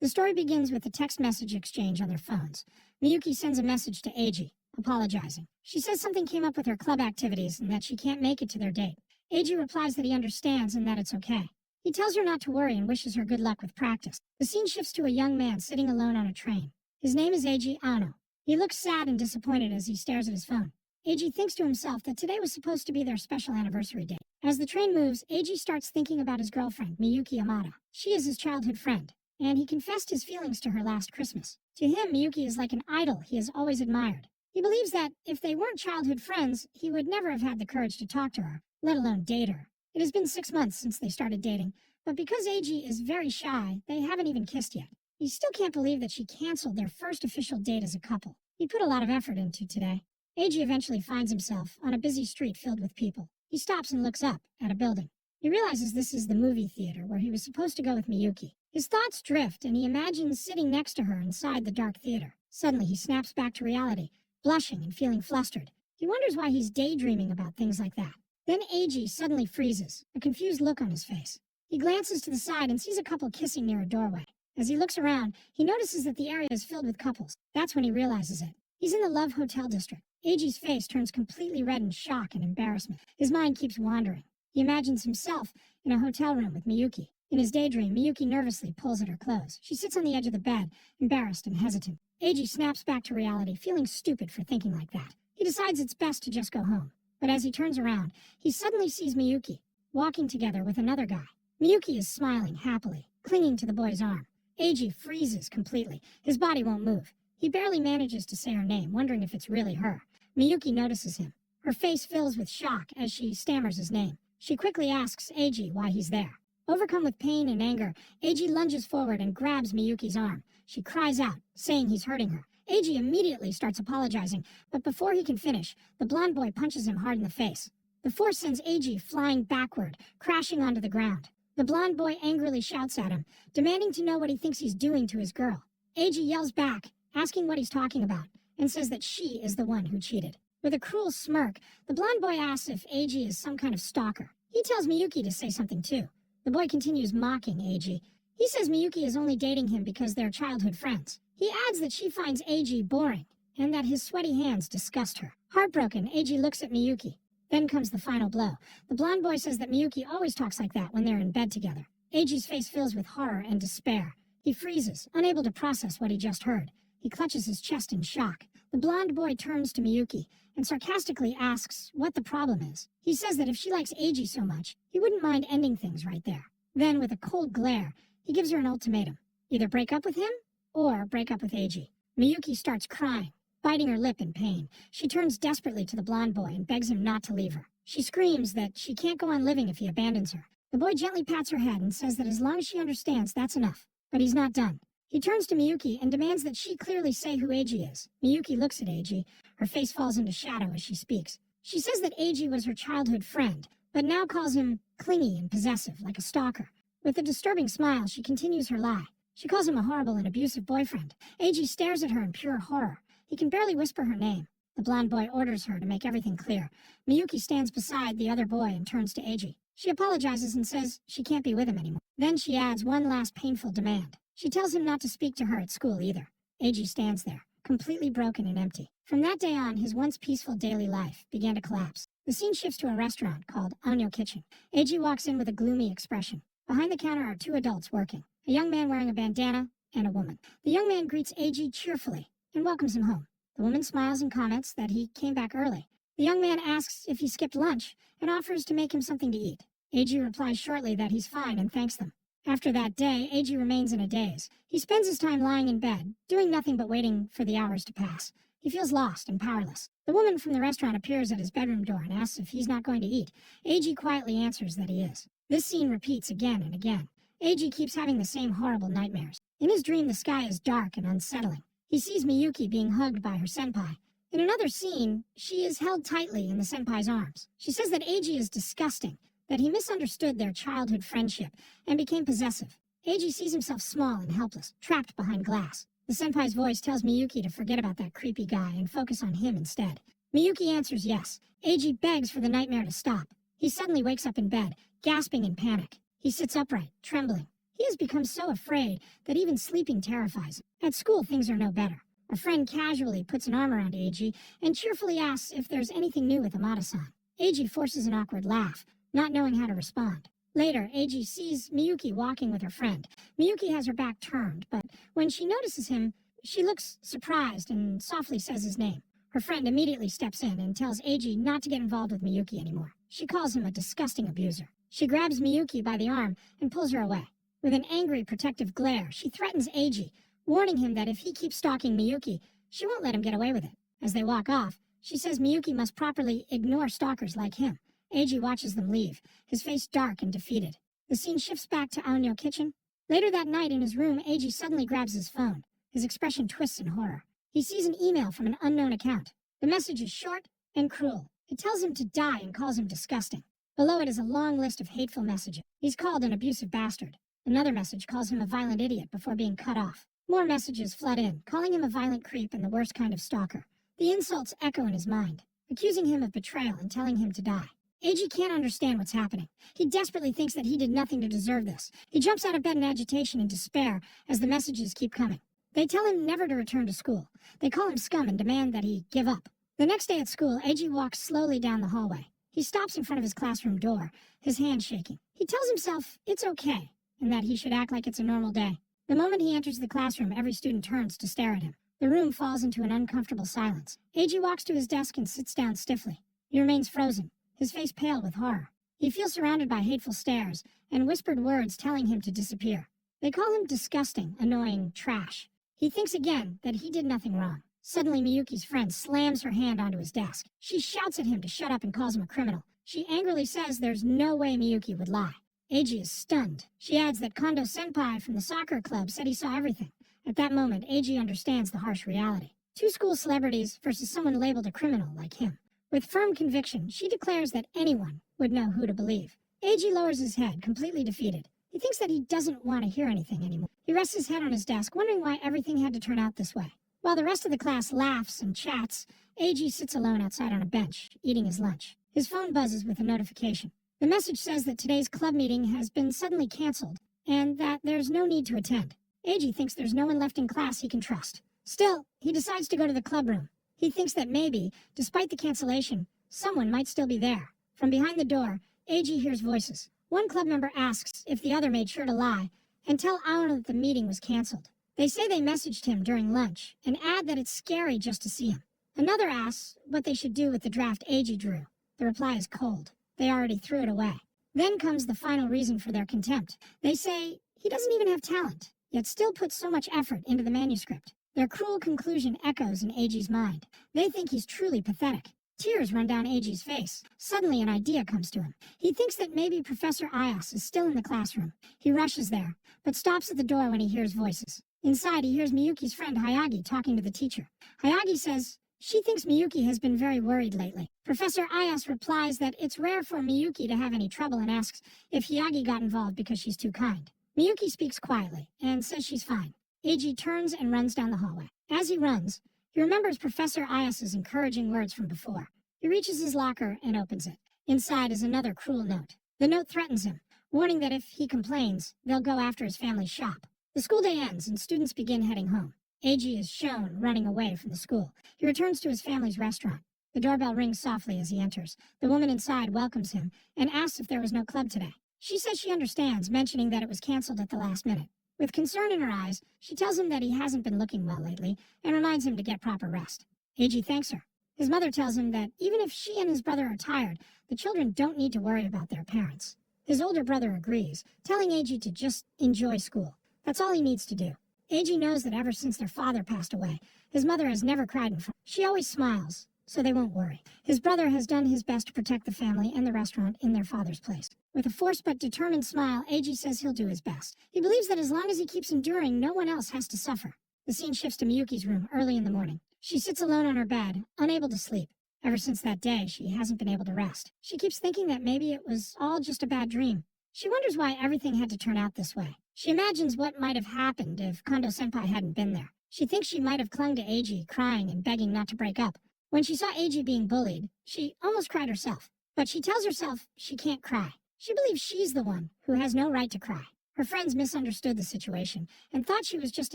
The story begins with a text message exchange on their phones. Miyuki sends a message to Eiji, apologizing. She says something came up with her club activities and that she can't make it to their date. Eiji replies that he understands and that it's okay. He tells her not to worry and wishes her good luck with practice. The scene shifts to a young man sitting alone on a train. His name is Eiji Ano. He looks sad and disappointed as he stares at his phone. Eiji thinks to himself that today was supposed to be their special anniversary date. As the train moves, Eiji starts thinking about his girlfriend, Miyuki Amada. She is his childhood friend, and he confessed his feelings to her last Christmas. To him, Miyuki is like an idol he has always admired. He believes that if they weren't childhood friends, he would never have had the courage to talk to her, let alone date her. It has been 6 months since they started dating, but because Eiji is very shy, they haven't even kissed yet. He still can't believe that she canceled their first official date as a couple. He put a lot of effort into today. Eiji eventually finds himself on a busy street filled with people. He stops and looks up at a building. He realizes this is the movie theater where he was supposed to go with Miyuki. His thoughts drift, and he imagines sitting next to her inside the dark theater. Suddenly, he snaps back to reality, blushing and feeling flustered. He wonders why he's daydreaming about things like that. Then Eiji suddenly freezes, a confused look on his face. He glances to the side and sees a couple kissing near a doorway. As he looks around, he notices that the area is filled with couples. That's when he realizes it. He's in the Love Hotel district. Eiji's face turns completely red in shock and embarrassment. His mind keeps wandering. He imagines himself in a hotel room with Miyuki. In his daydream, Miyuki nervously pulls at her clothes. She sits on the edge of the bed, embarrassed and hesitant. Eiji snaps back to reality, feeling stupid for thinking like that. He decides it's best to just go home. But as he turns around, he suddenly sees Miyuki, walking together with another guy. Miyuki is smiling happily, clinging to the boy's arm. Eiji freezes completely. His body won't move. He barely manages to say her name, wondering if it's really her. Miyuki notices him. Her face fills with shock as she stammers his name. She quickly asks Eiji why he's there. Overcome with pain and anger, Eiji lunges forward and grabs Miyuki's arm. She cries out, saying he's hurting her. Eiji immediately starts apologizing, but before he can finish, the blonde boy punches him hard in the face. The force sends Eiji flying backward, crashing onto the ground. The blonde boy angrily shouts at him, demanding to know what he thinks he's doing to his girl. Eiji yells back, asking what he's talking about, and says that she is the one who cheated. With a cruel smirk, the blonde boy asks if Eiji is some kind of stalker. He tells Miyuki to say something too. The boy continues mocking Eiji. He says Miyuki is only dating him because they're childhood friends. He adds that she finds Eiji boring, and that his sweaty hands disgust her. Heartbroken, Eiji looks at Miyuki. Then comes the final blow. The blonde boy says that Miyuki always talks like that when they're in bed together. Eiji's face fills with horror and despair. He freezes, unable to process what he just heard. He clutches his chest in shock. The blonde boy turns to Miyuki and sarcastically asks what the problem is. He says that if she likes Eiji so much, he wouldn't mind ending things right there. Then, with a cold glare, he gives her an ultimatum. Either break up with him, or break up with Eiji. Miyuki starts crying, biting her lip in pain. She turns desperately to the blonde boy and begs him not to leave her. She screams that she can't go on living if he abandons her. The boy gently pats her head and says that as long as she understands, that's enough. But he's not done. He turns to Miyuki and demands that she clearly say who Eiji is. Miyuki looks at Eiji. Her face falls into shadow as she speaks. She says that Eiji was her childhood friend, but now calls him clingy and possessive, like a stalker. With a disturbing smile, she continues her lie. She calls him a horrible and abusive boyfriend. Eiji stares at her in pure horror. He can barely whisper her name. The blonde boy orders her to make everything clear. Miyuki stands beside the other boy and turns to Eiji. She apologizes and says she can't be with him anymore. Then she adds one last painful demand. She tells him not to speak to her at school either. Eiji stands there, completely broken and empty. From that day on, his once peaceful daily life began to collapse. The scene shifts to a restaurant called Anyo Kitchen. Eiji walks in with a gloomy expression. Behind the counter are two adults working, a young man wearing a bandana and a woman. The young man greets Eiji cheerfully and welcomes him home. The woman smiles and comments that he came back early. The young man asks if he skipped lunch and offers to make him something to eat. Eiji replies shortly that he's fine and thanks them. After that day, Eiji remains in a daze. He spends his time lying in bed, doing nothing but waiting for the hours to pass. He feels lost and powerless. The woman from the restaurant appears at his bedroom door and asks if he's not going to eat. Eiji quietly answers that he is. This scene repeats again and again. Eiji keeps having the same horrible nightmares. In his dream, the sky is dark and unsettling. He sees Miyuki being hugged by her senpai. In another scene, she is held tightly in the senpai's arms. She says that Eiji is disgusting, that he misunderstood their childhood friendship and became possessive. Eiji sees himself small and helpless, trapped behind glass. The senpai's voice tells Miyuki to forget about that creepy guy and focus on him instead. Miyuki answers yes. Eiji begs for the nightmare to stop. He suddenly wakes up in bed, gasping in panic. He sits upright, trembling. He has become so afraid that even sleeping terrifies him. At school, things are no better. A friend casually puts an arm around Eiji and cheerfully asks if there's anything new with Amada-san. Eiji forces an awkward laugh, not knowing how to respond. Later, Eiji sees Miyuki walking with her friend. Miyuki has her back turned, but when she notices him, she looks surprised and softly says his name. Her friend immediately steps in and tells Eiji not to get involved with Miyuki anymore. She calls him a disgusting abuser. She grabs Miyuki by the arm and pulls her away. With an angry, protective glare, she threatens Eiji, warning him that if he keeps stalking Miyuki, she won't let him get away with it. As they walk off, she says Miyuki must properly ignore stalkers like him. Eiji watches them leave, his face dark and defeated. The scene shifts back to Aonyo kitchen. Later that night in his room, Eiji suddenly grabs his phone. His expression twists in horror. He sees an email from an unknown account. The message is short and cruel. It tells him to die and calls him disgusting. Below it is a long list of hateful messages. He's called an abusive bastard. Another message calls him a violent idiot before being cut off. More messages flood in, calling him a violent creep and the worst kind of stalker. The insults echo in his mind, accusing him of betrayal and telling him to die. Eiji can't understand what's happening. He desperately thinks that he did nothing to deserve this. He jumps out of bed in agitation and despair as the messages keep coming. They tell him never to return to school. They call him scum and demand that he give up. The next day at school, Eiji walks slowly down the hallway. He stops in front of his classroom door, his hand shaking. He tells himself it's okay and that he should act like it's a normal day. The moment he enters the classroom, every student turns to stare at him. The room falls into an uncomfortable silence. Eiji walks to his desk and sits down stiffly. He remains frozen, his face pale with horror. He feels surrounded by hateful stares and whispered words telling him to disappear. They call him disgusting, annoying, trash. He thinks again that he did nothing wrong. Suddenly, Miyuki's friend slams her hand onto his desk. She shouts at him to shut up and calls him a criminal. She angrily says there's no way Miyuki would lie. Eiji is stunned. She adds that Kondo-senpai from the soccer club said he saw everything. At that moment, Eiji understands the harsh reality. Two school celebrities versus someone labeled a criminal like him. With firm conviction, she declares that anyone would know who to believe. Eiji lowers his head, completely defeated. He thinks that he doesn't want to hear anything anymore. He rests his head on his desk, wondering why everything had to turn out this way. While the rest of the class laughs and chats, Eiji sits alone outside on a bench, eating his lunch. His phone buzzes with a notification. The message says that today's club meeting has been suddenly canceled, and that there's no need to attend. Eiji thinks there's no one left in class he can trust. Still, he decides to go to the club room. He thinks that maybe, despite the cancellation, someone might still be there. From behind the door, Eiji hears voices. One club member asks if the other made sure to lie and tell Aono that the meeting was canceled. They say they messaged him during lunch and add that it's scary just to see him. Another asks what they should do with the draft Eiji drew. The reply is cold. They already threw it away. Then comes the final reason for their contempt. They say he doesn't even have talent, yet still puts so much effort into the manuscript. Their cruel conclusion echoes in Eiji's mind. They think he's truly pathetic. Tears run down Eiji's face. Suddenly an idea comes to him. He thinks that maybe Professor Ayas is still in the classroom. He rushes there, but stops at the door when he hears voices. Inside, he hears Miyuki's friend Hayagi talking to the teacher. Hayagi says she thinks Miyuki has been very worried lately. Professor Ayas replies that it's rare for Miyuki to have any trouble and asks if Hayagi got involved because she's too kind. Miyuki speaks quietly and says she's fine. Eiji turns and runs down the hallway. As he runs, he remembers Professor Ayas's encouraging words from before. He reaches his locker and opens it. Inside is another cruel note. The note threatens him, warning that if he complains, they'll go after his family's shop. The school day ends and students begin heading home. Eiji is shown running away from the school. He returns to his family's restaurant. The doorbell rings softly as he enters. The woman inside welcomes him and asks if there was no club today. She says she understands, mentioning that it was canceled at the last minute. With concern in her eyes, she tells him that he hasn't been looking well lately and reminds him to get proper rest. Eiji thanks her. His mother tells him that even if she and his brother are tired, the children don't need to worry about their parents. His older brother agrees, telling Eiji to just enjoy school. That's all he needs to do. Eiji knows that ever since their father passed away, his mother has never cried in front. She always smiles, so they won't worry. His brother has done his best to protect the family and the restaurant in their father's place. With a forced but determined smile, Eiji says he'll do his best. He believes that as long as he keeps enduring, no one else has to suffer. The scene shifts to Miyuki's room early in the morning. She sits alone on her bed, unable to sleep. Ever since that day, she hasn't been able to rest. She keeps thinking that maybe it was all just a bad dream. She wonders why everything had to turn out this way. She imagines what might have happened if Kondo-senpai hadn't been there. She thinks she might have clung to Eiji, crying and begging not to break up. When she saw Eiji being bullied, she almost cried herself. But she tells herself she can't cry. She believes she's the one who has no right to cry. Her friends misunderstood the situation and thought she was just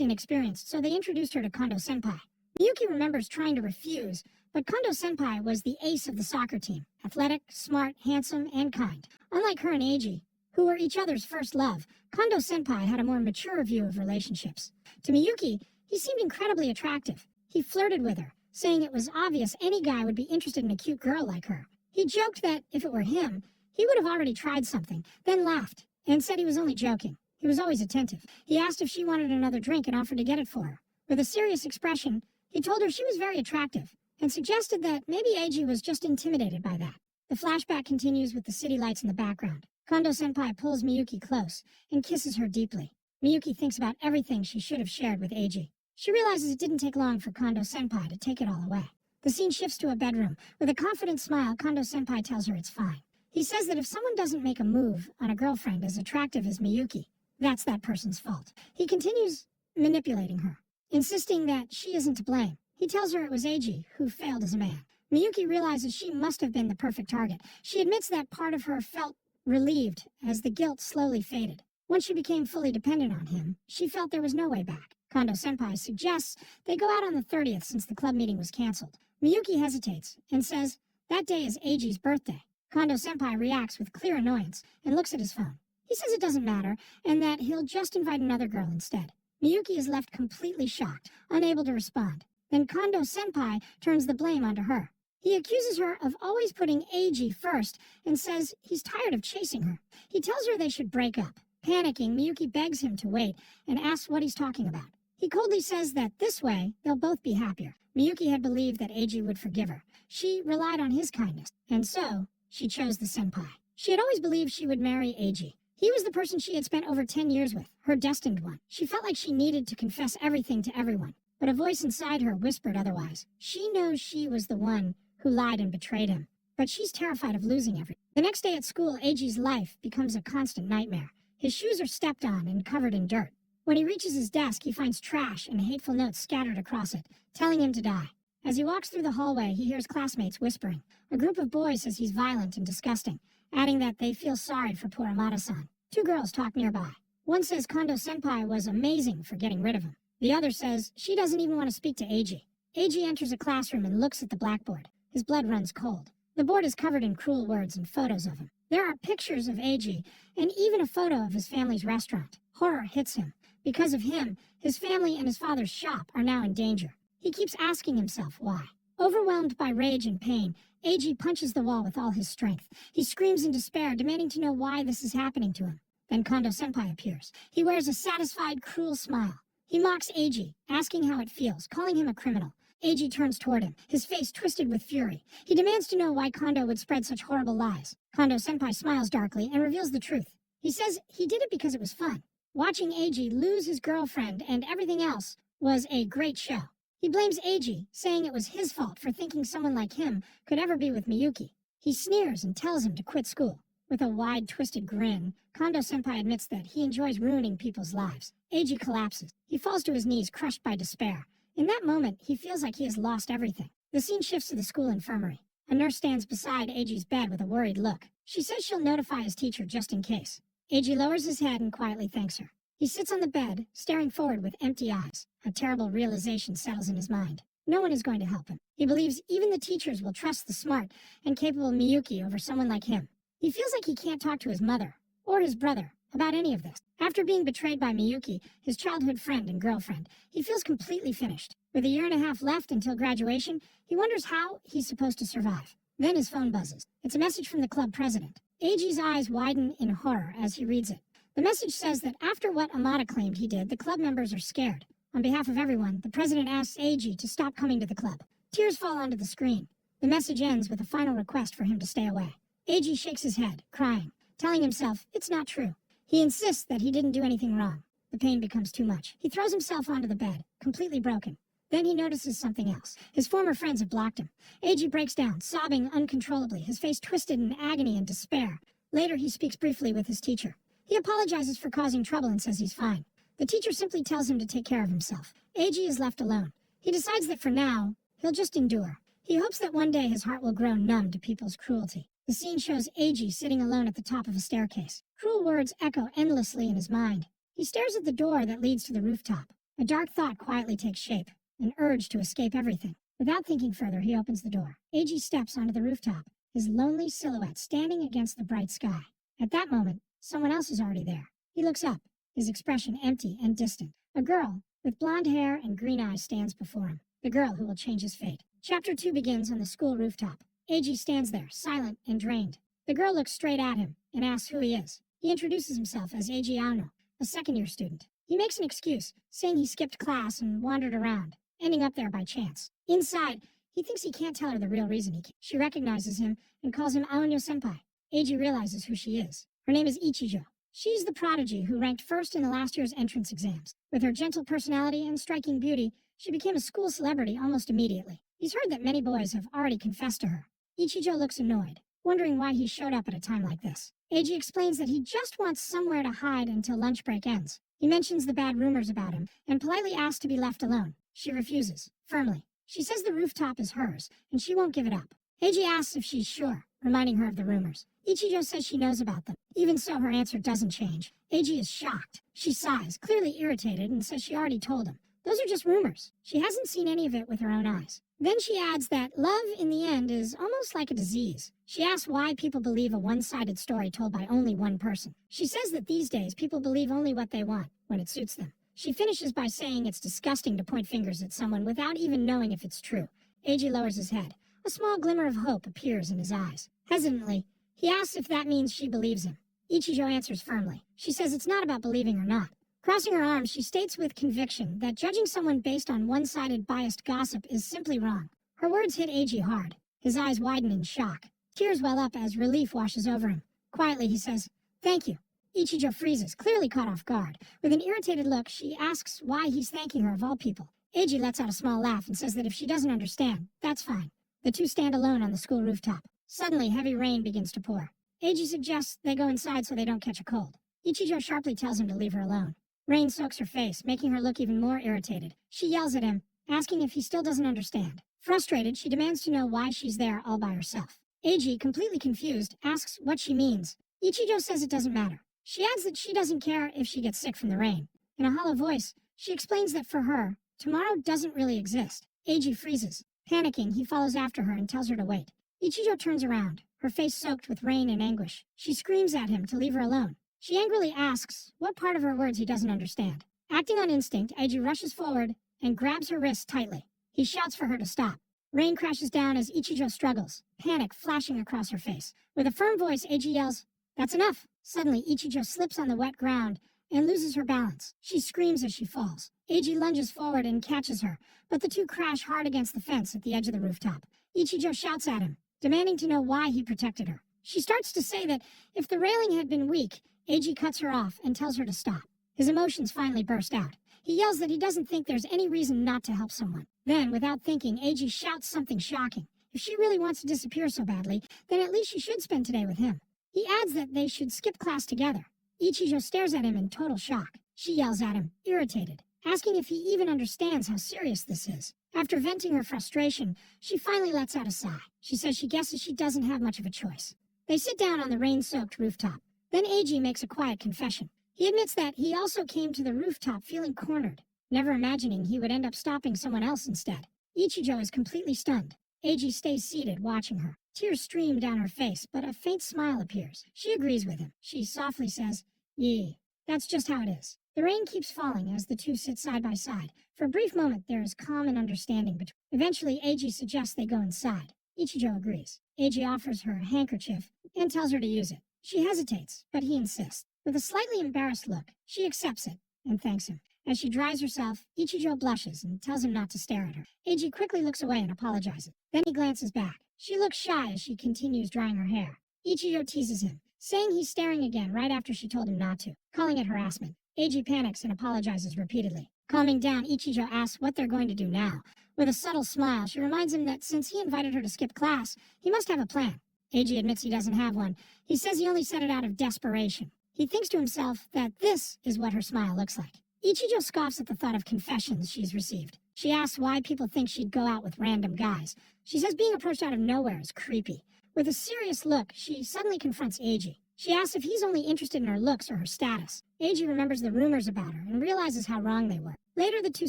inexperienced, so they introduced her to Kondo Senpai. Miyuki remembers trying to refuse, but Kondo Senpai was the ace of the soccer team, athletic, smart, handsome, and kind. Unlike her and Eiji, who were each other's first love, Kondo Senpai had a more mature view of relationships. To Miyuki, he seemed incredibly attractive. He flirted with her, saying it was obvious any guy would be interested in a cute girl like her. He joked that, if it were him, he would have already tried something, then laughed, and said he was only joking. He was always attentive. He asked if she wanted another drink and offered to get it for her. With a serious expression, he told her she was very attractive, and suggested that maybe Eiji was just intimidated by that. The flashback continues with the city lights in the background. Kondo Senpai pulls Miyuki close and kisses her deeply. Miyuki thinks about everything she should have shared with Eiji. She realizes it didn't take long for Kondo Senpai to take it all away. The scene shifts to a bedroom. With a confident smile, Kondo Senpai tells her it's fine. He says that if someone doesn't make a move on a girlfriend as attractive as Miyuki, that's that person's fault. He continues manipulating her, insisting that she isn't to blame. He tells her it was Eiji who failed as a man. Miyuki realizes she must have been the perfect target. She admits that part of her felt relieved as the guilt slowly faded. Once she became fully dependent on him, she felt there was no way back. Kondo Senpai suggests they go out on the 30th since the club meeting was canceled. Miyuki hesitates and says that day is Eiji's birthday. Kondo Senpai reacts with clear annoyance and looks at his phone. He says it doesn't matter and that he'll just invite another girl instead. Miyuki is left completely shocked, unable to respond. Then Kondo Senpai turns the blame onto her. He accuses her of always putting Eiji first and says he's tired of chasing her. He tells her they should break up. Panicking, Miyuki begs him to wait and asks what he's talking about. He coldly says that this way, they'll both be happier. Miyuki had believed that Eiji would forgive her. She relied on his kindness, and so she chose the senpai. She had always believed she would marry Eiji. He was the person she had spent over 10 years with, her destined one. She felt like she needed to confess everything to everyone, but a voice inside her whispered otherwise. She knows she was the one who lied and betrayed him, but she's terrified of losing everything. The next day at school, Eiji's life becomes a constant nightmare. His shoes are stepped on and covered in dirt. When he reaches his desk, he finds trash and hateful notes scattered across it, telling him to die. As he walks through the hallway, he hears classmates whispering. A group of boys says he's violent and disgusting, adding that they feel sorry for poor Amada-san. Two girls talk nearby. One says Kondo Senpai was amazing for getting rid of him. The other says she doesn't even want to speak to Eiji. Eiji enters a classroom and looks at the blackboard. His blood runs cold. The board is covered in cruel words and photos of him. There are pictures of Eiji and even a photo of his family's restaurant. Horror hits him. Because of him, his family and his father's shop are now in danger. He keeps asking himself why. Overwhelmed by rage and pain, Eiji punches the wall with all his strength. He screams in despair, demanding to know why this is happening to him. Then Kondo Senpai appears. He wears a satisfied, cruel smile. He mocks Eiji, asking how it feels, calling him a criminal. Eiji turns toward him, his face twisted with fury. He demands to know why Kondo would spread such horrible lies. Kondo Senpai smiles darkly and reveals the truth. He says he did it because it was fun. Watching Eiji lose his girlfriend and everything else was a great show. He blames Eiji, saying it was his fault for thinking someone like him could ever be with Miyuki. He sneers and tells him to quit school. With a wide, twisted grin, Kondo Senpai admits that he enjoys ruining people's lives. Eiji collapses. He falls to his knees, crushed by despair. In that moment, he feels like he has lost everything. The scene shifts to the school infirmary. A nurse stands beside Eiji's bed with a worried look. She says she'll notify his teacher just in case. Eiji lowers his head and quietly thanks her. He sits on the bed, staring forward with empty eyes. A terrible realization settles in his mind. No one is going to help him. He believes even the teachers will trust the smart and capable Miyuki over someone like him. He feels like he can't talk to his mother or his brother about any of this. After being betrayed by Miyuki, his childhood friend and girlfriend, he feels completely finished. With a year and a half left until graduation, he wonders how he's supposed to survive. Then his phone buzzes. It's a message from the club president. Eiji's eyes widen in horror as he reads it. The message says that after what Amada claimed he did, the club members are scared. On behalf of everyone, the president asks Eiji to stop coming to the club. Tears fall onto the screen. The message ends with a final request for him to stay away. Eiji shakes his head, crying, telling himself it's not true. He insists that he didn't do anything wrong. The pain becomes too much. He throws himself onto the bed, completely broken. Then he notices something else. His former friends have blocked him. Eiji breaks down, sobbing uncontrollably, his face twisted in agony and despair. Later, he speaks briefly with his teacher. He apologizes for causing trouble and says he's fine. The teacher simply tells him to take care of himself. Eiji is left alone. He decides that for now, he'll just endure. He hopes that one day his heart will grow numb to people's cruelty. The scene shows Eiji sitting alone at the top of a staircase. Cruel words echo endlessly in his mind. He stares at the door that leads to the rooftop. A dark thought quietly takes shape, an urge to escape everything. Without thinking further, he opens the door. Eiji steps onto the rooftop, his lonely silhouette standing against the bright sky. At that moment, someone else is already there. He looks up, his expression empty and distant. A girl with blonde hair and green eyes stands before him, the girl who will change his fate. Chapter 2 begins on the school rooftop. Eiji stands there, silent and drained. The girl looks straight at him and asks who he is. He introduces himself as Eiji Ano, a second-year student. He makes an excuse, saying he skipped class and wandered around, ending up there by chance. Inside, he thinks he can't tell her the real reason he came. She recognizes him and calls him Aonyo-senpai. Eiji realizes who she is. Her name is Ichijo. She's the prodigy who ranked first in the last year's entrance exams. With her gentle personality and striking beauty, she became a school celebrity almost immediately. He's heard that many boys have already confessed to her. Ichijo looks annoyed, wondering why he showed up at a time like this. Eiji explains that he just wants somewhere to hide until lunch break ends. He mentions the bad rumors about him and politely asks to be left alone. She refuses, firmly. She says the rooftop is hers, and she won't give it up. Eiji asks if she's sure, reminding her of the rumors. Ichijo says she knows about them. Even so, her answer doesn't change. Eiji is shocked. She sighs, clearly irritated, and says she already told him. Those are just rumors. She hasn't seen any of it with her own eyes. Then she adds that love, in the end, is almost like a disease. She asks why people believe a one-sided story told by only one person. She says that these days, people believe only what they want, when it suits them. She finishes by saying it's disgusting to point fingers at someone without even knowing if it's true. Eiji lowers his head. A small glimmer of hope appears in his eyes. Hesitantly, he asks if that means she believes him. Ichijo answers firmly. She says it's not about believing or not. Crossing her arms, she states with conviction that judging someone based on one-sided biased gossip is simply wrong. Her words hit Eiji hard. His eyes widen in shock. Tears well up as relief washes over him. Quietly, he says, "Thank you." Ichijo freezes, clearly caught off guard. With an irritated look, she asks why he's thanking her of all people. Eiji lets out a small laugh and says that if she doesn't understand, that's fine. The two stand alone on the school rooftop. Suddenly, heavy rain begins to pour. Eiji suggests they go inside so they don't catch a cold. Ichijo sharply tells him to leave her alone. Rain soaks her face, making her look even more irritated. She yells at him, asking if he still doesn't understand. Frustrated, she demands to know why she's there all by herself. Eiji, completely confused, asks what she means. Ichijo says it doesn't matter. She adds that she doesn't care if she gets sick from the rain. In a hollow voice, she explains that for her, tomorrow doesn't really exist. Eiji freezes. Panicking, he follows after her and tells her to wait. Ichijo turns around, her face soaked with rain and anguish. She screams at him to leave her alone. She angrily asks what part of her words he doesn't understand. Acting on instinct, Eiji rushes forward and grabs her wrist tightly. He shouts for her to stop. Rain crashes down as Ichijo struggles, panic flashing across her face. With a firm voice, Eiji yells, "That's enough!" Suddenly, Ichijo slips on the wet ground and loses her balance. She screams as she falls. Eiji lunges forward and catches her, but the two crash hard against the fence at the edge of the rooftop. Ichijo shouts at him, demanding to know why he protected her. She starts to say that if the railing had been weak, Eiji cuts her off and tells her to stop. His emotions finally burst out. He yells that he doesn't think there's any reason not to help someone. Then, without thinking, Eiji shouts something shocking. If she really wants to disappear so badly, then at least she should spend today with him. He adds that they should skip class together. Ichijo stares at him in total shock. She yells at him, irritated, asking if he even understands how serious this is. After venting her frustration, she finally lets out a sigh. She says she guesses she doesn't have much of a choice. They sit down on the rain-soaked rooftop. Then Eiji makes a quiet confession. He admits that he also came to the rooftop feeling cornered, never imagining he would end up stopping someone else instead. Ichijo is completely stunned. Eiji stays seated, watching her. Tears stream down her face, but a faint smile appears. She agrees with him. She softly says, "Yee, that's just how it is." The rain keeps falling as the two sit side by side. For a brief moment, there is calm and understanding between. Eventually, Eiji suggests they go inside. Ichijo agrees. Eiji offers her a handkerchief and tells her to use it. She hesitates, but he insists. With a slightly embarrassed look, she accepts it and thanks him. As she dries herself, Ichijo blushes and tells him not to stare at her. Eiji quickly looks away and apologizes. Then he glances back. She looks shy as she continues drying her hair. Ichijo teases him, saying he's staring again right after she told him not to, calling it harassment. Eiji panics and apologizes repeatedly. Calming down, Ichijo asks what they're going to do now. With a subtle smile, she reminds him that since he invited her to skip class, he must have a plan. Eiji admits he doesn't have one. He says he only said it out of desperation. He thinks to himself that this is what her smile looks like. Ichijo scoffs at the thought of confessions she's received. She asks why people think she'd go out with random guys. She says being approached out of nowhere is creepy. With a serious look, she suddenly confronts Eiji. She asks if he's only interested in her looks or her status. Eiji remembers the rumors about her and realizes how wrong they were. Later, the two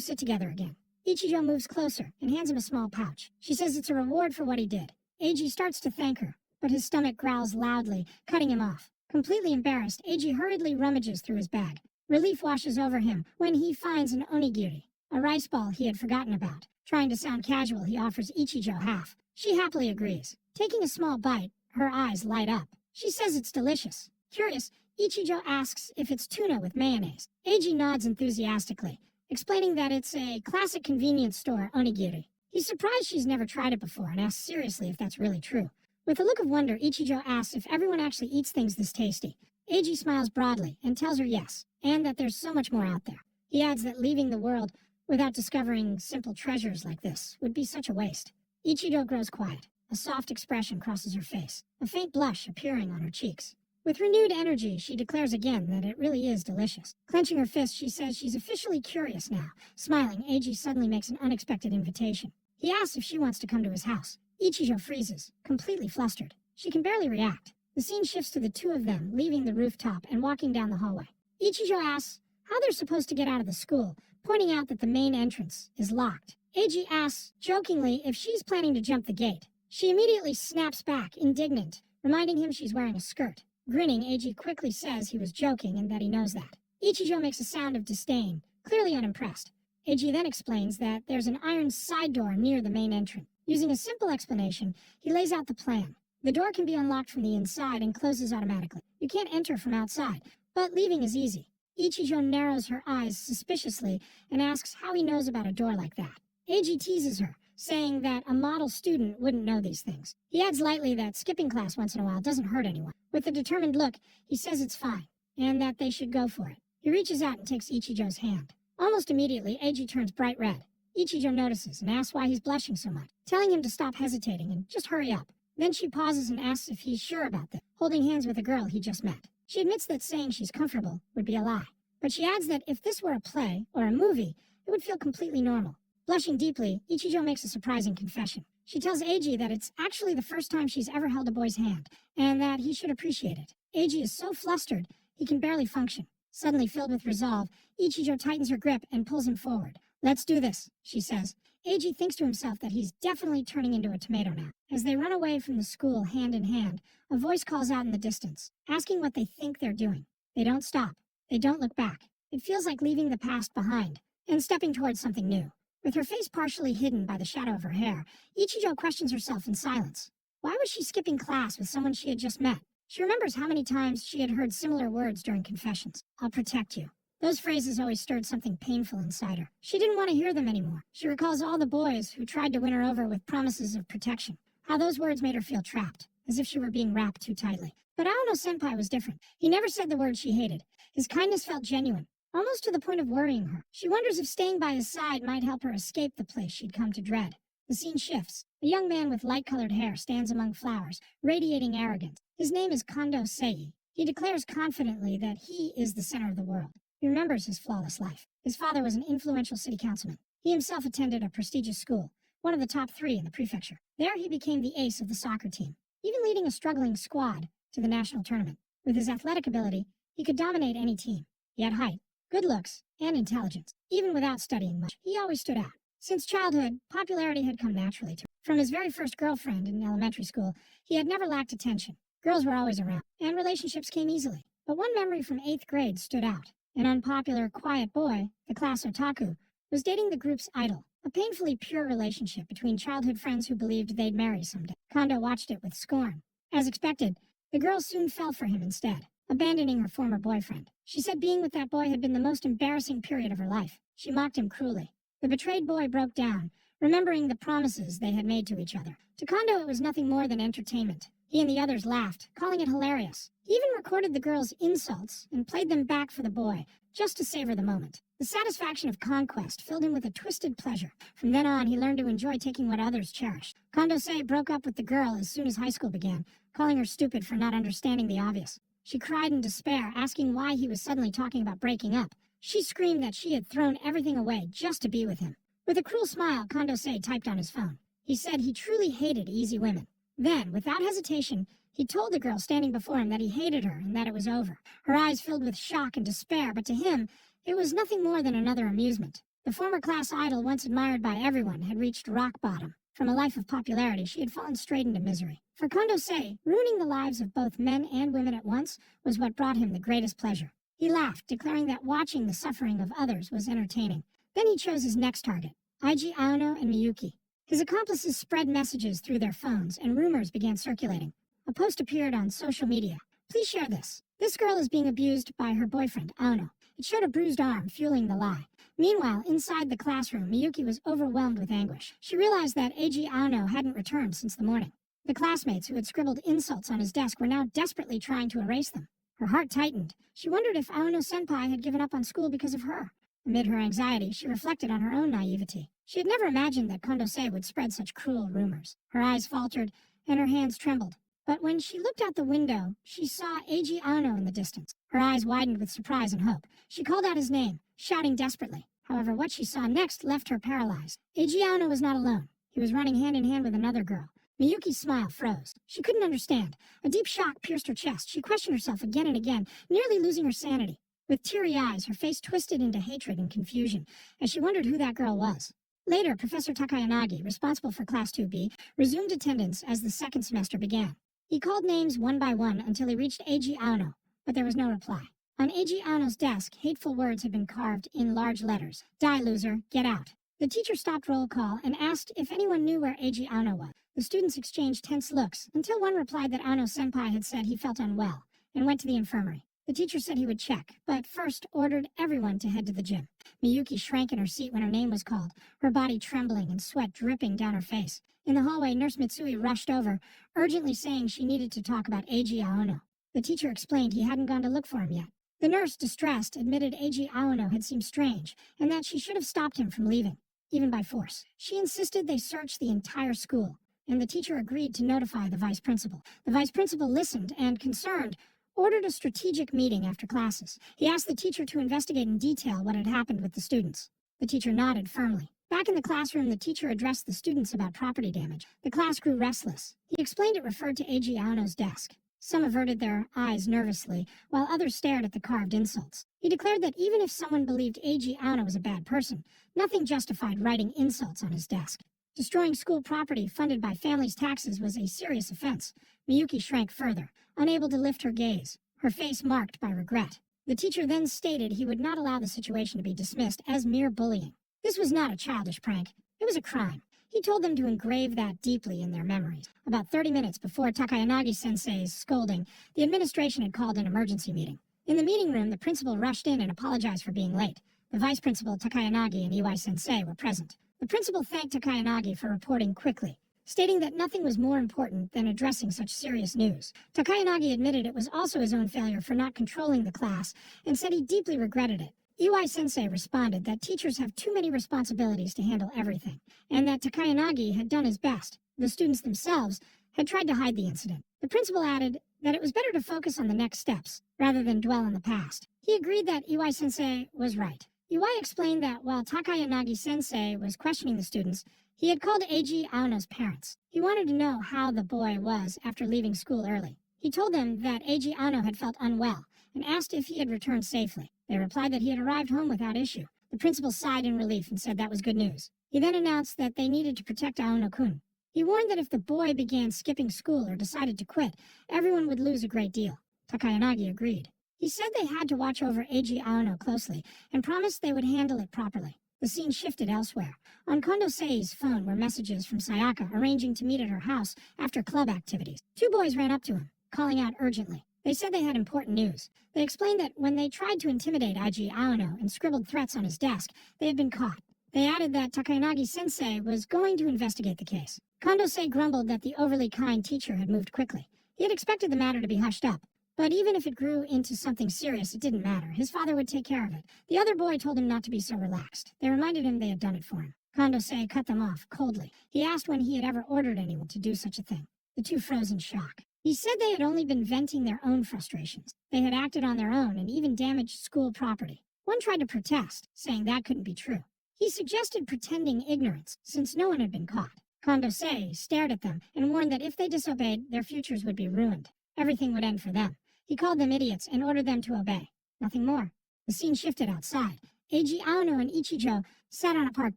sit together again. Ichijo moves closer and hands him a small pouch. She says it's a reward for what he did. Eiji starts to thank her, but his stomach growls loudly, cutting him off. Completely embarrassed, Eiji hurriedly rummages through his bag. Relief washes over him when he finds an onigiri, a rice ball he had forgotten about. Trying to sound casual, he offers Ichijo half. She happily agrees. Taking a small bite, her eyes light up. She says it's delicious. Curious, Ichijo asks if it's tuna with mayonnaise. Eiji nods enthusiastically, explaining that it's a classic convenience store onigiri. He's surprised she's never tried it before and asks seriously if that's really true. With a look of wonder, Ichijo asks if everyone actually eats things this tasty. Eiji smiles broadly and tells her yes, and that there's so much more out there. He adds that leaving the world without discovering simple treasures like this would be such a waste. Ichijo grows quiet. A soft expression crosses her face, a faint blush appearing on her cheeks. With renewed energy, she declares again that it really is delicious. Clenching her fist, she says she's officially curious now. Smiling, Eiji suddenly makes an unexpected invitation. He asks if she wants to come to his house. Ichijo freezes, completely flustered. She can barely react. The scene shifts to the two of them, leaving the rooftop and walking down the hallway. Ichijo asks how they're supposed to get out of the school, pointing out that the main entrance is locked. Eiji asks, jokingly, if she's planning to jump the gate. She immediately snaps back, indignant, reminding him she's wearing a skirt. Grinning, Eiji quickly says he was joking and that he knows that. Ichijo makes a sound of disdain, clearly unimpressed. Eiji then explains that there's an iron side door near the main entrance. Using a simple explanation, he lays out the plan. The door can be unlocked from the inside and closes automatically. You can't enter from outside, but leaving is easy. Ichijo narrows her eyes suspiciously and asks how he knows about a door like that. Eiji teases her, saying that a model student wouldn't know these things. He adds lightly that skipping class once in a while doesn't hurt anyone. With a determined look, he says it's fine, and that they should go for it. He reaches out and takes Ichijo's hand. Almost immediately, Eiji turns bright red. Ichijo notices and asks why he's blushing so much, telling him to stop hesitating and just hurry up. Then she pauses and asks if he's sure about this, holding hands with a girl he just met. She admits that saying she's comfortable would be a lie, but she adds that if this were a play or a movie, it would feel completely normal. Blushing deeply, Ichijo makes a surprising confession. She tells Eiji that it's actually the first time she's ever held a boy's hand, and that he should appreciate it. Eiji is so flustered, he can barely function. Suddenly filled with resolve, Ichijo tightens her grip and pulls him forward. "Let's do this," she says. Eiji thinks to himself that he's definitely turning into a tomato now. As they run away from the school hand in hand, a voice calls out in the distance, asking what they think they're doing. They don't stop. They don't look back. It feels like leaving the past behind and stepping towards something new. With her face partially hidden by the shadow of her hair, Ichijo questions herself in silence. Why was she skipping class with someone she had just met? She remembers how many times she had heard similar words during confessions. "I'll protect you." Those phrases always stirred something painful inside her. She didn't want to hear them anymore. She recalls all the boys who tried to win her over with promises of protection. How those words made her feel trapped, as if she were being wrapped too tightly. But Aono-senpai was different. He never said the word she hated. His kindness felt genuine, almost to the point of worrying her. She wonders if staying by his side might help her escape the place she'd come to dread. The scene shifts. A young man with light-colored hair stands among flowers, radiating arrogance. His name is Kondo Sei. He declares confidently that he is the center of the world. He remembers his flawless life. His father was an influential city councilman. He himself attended a prestigious school, one of the top 3 in the prefecture. There he became the ace of the soccer team, even leading a struggling squad to the national tournament. With his athletic ability, he could dominate any team. He had height, good looks, and intelligence. Even without studying much, he always stood out. Since childhood, popularity had come naturally to him. From his very first girlfriend in elementary school, he had never lacked attention. Girls were always around, and relationships came easily. But one memory from 8th grade stood out. An unpopular, quiet boy, the class otaku, was dating the group's idol, a painfully pure relationship between childhood friends who believed they'd marry someday. Kondo watched it with scorn. As expected, the girl soon fell for him instead, abandoning her former boyfriend. She said being with that boy had been the most embarrassing period of her life. She mocked him cruelly. The betrayed boy broke down, remembering the promises they had made to each other. To Kondo, it was nothing more than entertainment. He and the others laughed, calling it hilarious. He even recorded the girl's insults and played them back for the boy, just to savor the moment. The satisfaction of conquest filled him with a twisted pleasure. From then on, he learned to enjoy taking what others cherished. Kondo Sei broke up with the girl as soon as high school began, calling her stupid for not understanding the obvious. She cried in despair, asking why he was suddenly talking about breaking up. She screamed that she had thrown everything away just to be with him. With a cruel smile, Kondo Sei typed on his phone. He said he truly hated easy women. Then, without hesitation, he told the girl standing before him that he hated her and that it was over. Her eyes filled with shock and despair, but to him, it was nothing more than another amusement. The former class idol, once admired by everyone, had reached rock bottom. From a life of popularity, she had fallen straight into misery. For Condorcet, ruining the lives of both men and women at once was what brought him the greatest pleasure. He laughed, declaring that watching the suffering of others was entertaining. Then he chose his next target, Eiji Aono and Miyuki. His accomplices spread messages through their phones, and rumors began circulating. A post appeared on social media. Please share this. This girl is being abused by her boyfriend, Aono. It showed a bruised arm, fueling the lie. Meanwhile, inside the classroom, Miyuki was overwhelmed with anguish. She realized that Eiji Aono hadn't returned since the morning. The classmates who had scribbled insults on his desk were now desperately trying to erase them. Her heart tightened. She wondered if Aono-senpai had given up on school because of her. Amid her anxiety, she reflected on her own naivety. She had never imagined that Condorcet would spread such cruel rumors. Her eyes faltered, and her hands trembled. But when she looked out the window, she saw Eiji Aono in the distance. Her eyes widened with surprise and hope. She called out his name, shouting desperately. However, what she saw next left her paralyzed. Eiji Aono was not alone. He was running hand in hand with another girl. Miyuki's smile froze. She couldn't understand. A deep shock pierced her chest. She questioned herself again and again, nearly losing her sanity. With teary eyes, her face twisted into hatred and confusion, as she wondered who that girl was. Later, Professor Takayanagi, responsible for Class 2B, resumed attendance as the second semester began. He called names one by one until he reached Eiji Aono, but there was no reply. On Eiji Aono's desk, hateful words had been carved in large letters. Die, loser, get out. The teacher stopped roll call and asked if anyone knew where Eiji Aono was. The students exchanged tense looks, until one replied that Aono-senpai had said he felt unwell, and went to the infirmary. The teacher said he would check, but first ordered everyone to head to the gym. Miyuki shrank in her seat when her name was called, her body trembling and sweat dripping down her face. In the hallway, Nurse Mitsui rushed over, urgently saying she needed to talk about Eiji Aono. The teacher explained he hadn't gone to look for him yet. The nurse, distressed, admitted Eiji Aono had seemed strange, and that she should have stopped him from leaving, even by force. She insisted they search the entire school, and the teacher agreed to notify the vice principal. The vice principal listened and, concerned, ordered a strategic meeting after classes. He asked the teacher to investigate in detail what had happened with the students. The teacher nodded firmly. Back in the classroom, the teacher addressed the students about property damage. The class grew restless. He explained it referred to Eiji Aono's desk. Some averted their eyes nervously, while others stared at the carved insults. He declared that even if someone believed Eiji Aono was a bad person, nothing justified writing insults on his desk. Destroying school property funded by families' taxes was a serious offense. Miyuki shrank further, unable to lift her gaze, her face marked by regret. The teacher then stated he would not allow the situation to be dismissed as mere bullying. This was not a childish prank. It was a crime. He told them to engrave that deeply in their memories. About 30 minutes before Takayanagi-sensei's scolding, the administration had called an emergency meeting. In the meeting room, the principal rushed in and apologized for being late. The vice principal, Takayanagi, and Iwai-sensei were present. The principal thanked Takayanagi for reporting quickly, stating that nothing was more important than addressing such serious news. Takayanagi admitted it was also his own failure for not controlling the class and said he deeply regretted it. Iwai-sensei responded that teachers have too many responsibilities to handle everything, and that Takayanagi had done his best. The students themselves had tried to hide the incident. The principal added that it was better to focus on the next steps, rather than dwell on the past. He agreed that Iwai-sensei was right. Iwai explained that while Takayanagi-sensei was questioning the students, he had called Eiji Aono's parents. He wanted to know how the boy was after leaving school early. He told them that Eiji Aono had felt unwell and asked if he had returned safely. They replied that he had arrived home without issue. The principal sighed in relief and said that was good news. He then announced that they needed to protect Aono-kun. He warned that if the boy began skipping school or decided to quit, everyone would lose a great deal. Takayanagi agreed. He said they had to watch over Eiji Aono closely and promised they would handle it properly. The scene shifted elsewhere. On Condorcet's phone were messages from Sayaka arranging to meet at her house after club activities. Two boys ran up to him, calling out urgently. They said they had important news. They explained that when they tried to intimidate Eiji Aono and scribbled threats on his desk, they had been caught. They added that Takayanagi-sensei was going to investigate the case. Condorcet grumbled that the overly kind teacher had moved quickly. He had expected the matter to be hushed up. But even if it grew into something serious, it didn't matter. His father would take care of it. The other boy told him not to be so relaxed. They reminded him they had done it for him. Condorcet cut them off coldly. He asked when he had ever ordered anyone to do such a thing. The two froze in shock. He said they had only been venting their own frustrations. They had acted on their own and even damaged school property. One tried to protest, saying that couldn't be true. He suggested pretending ignorance, since no one had been caught. Condorcet stared at them and warned that if they disobeyed, their futures would be ruined. Everything would end for them. He called them idiots and ordered them to obey. Nothing more. The scene shifted outside. Eiji Aono and Ichijo sat on a park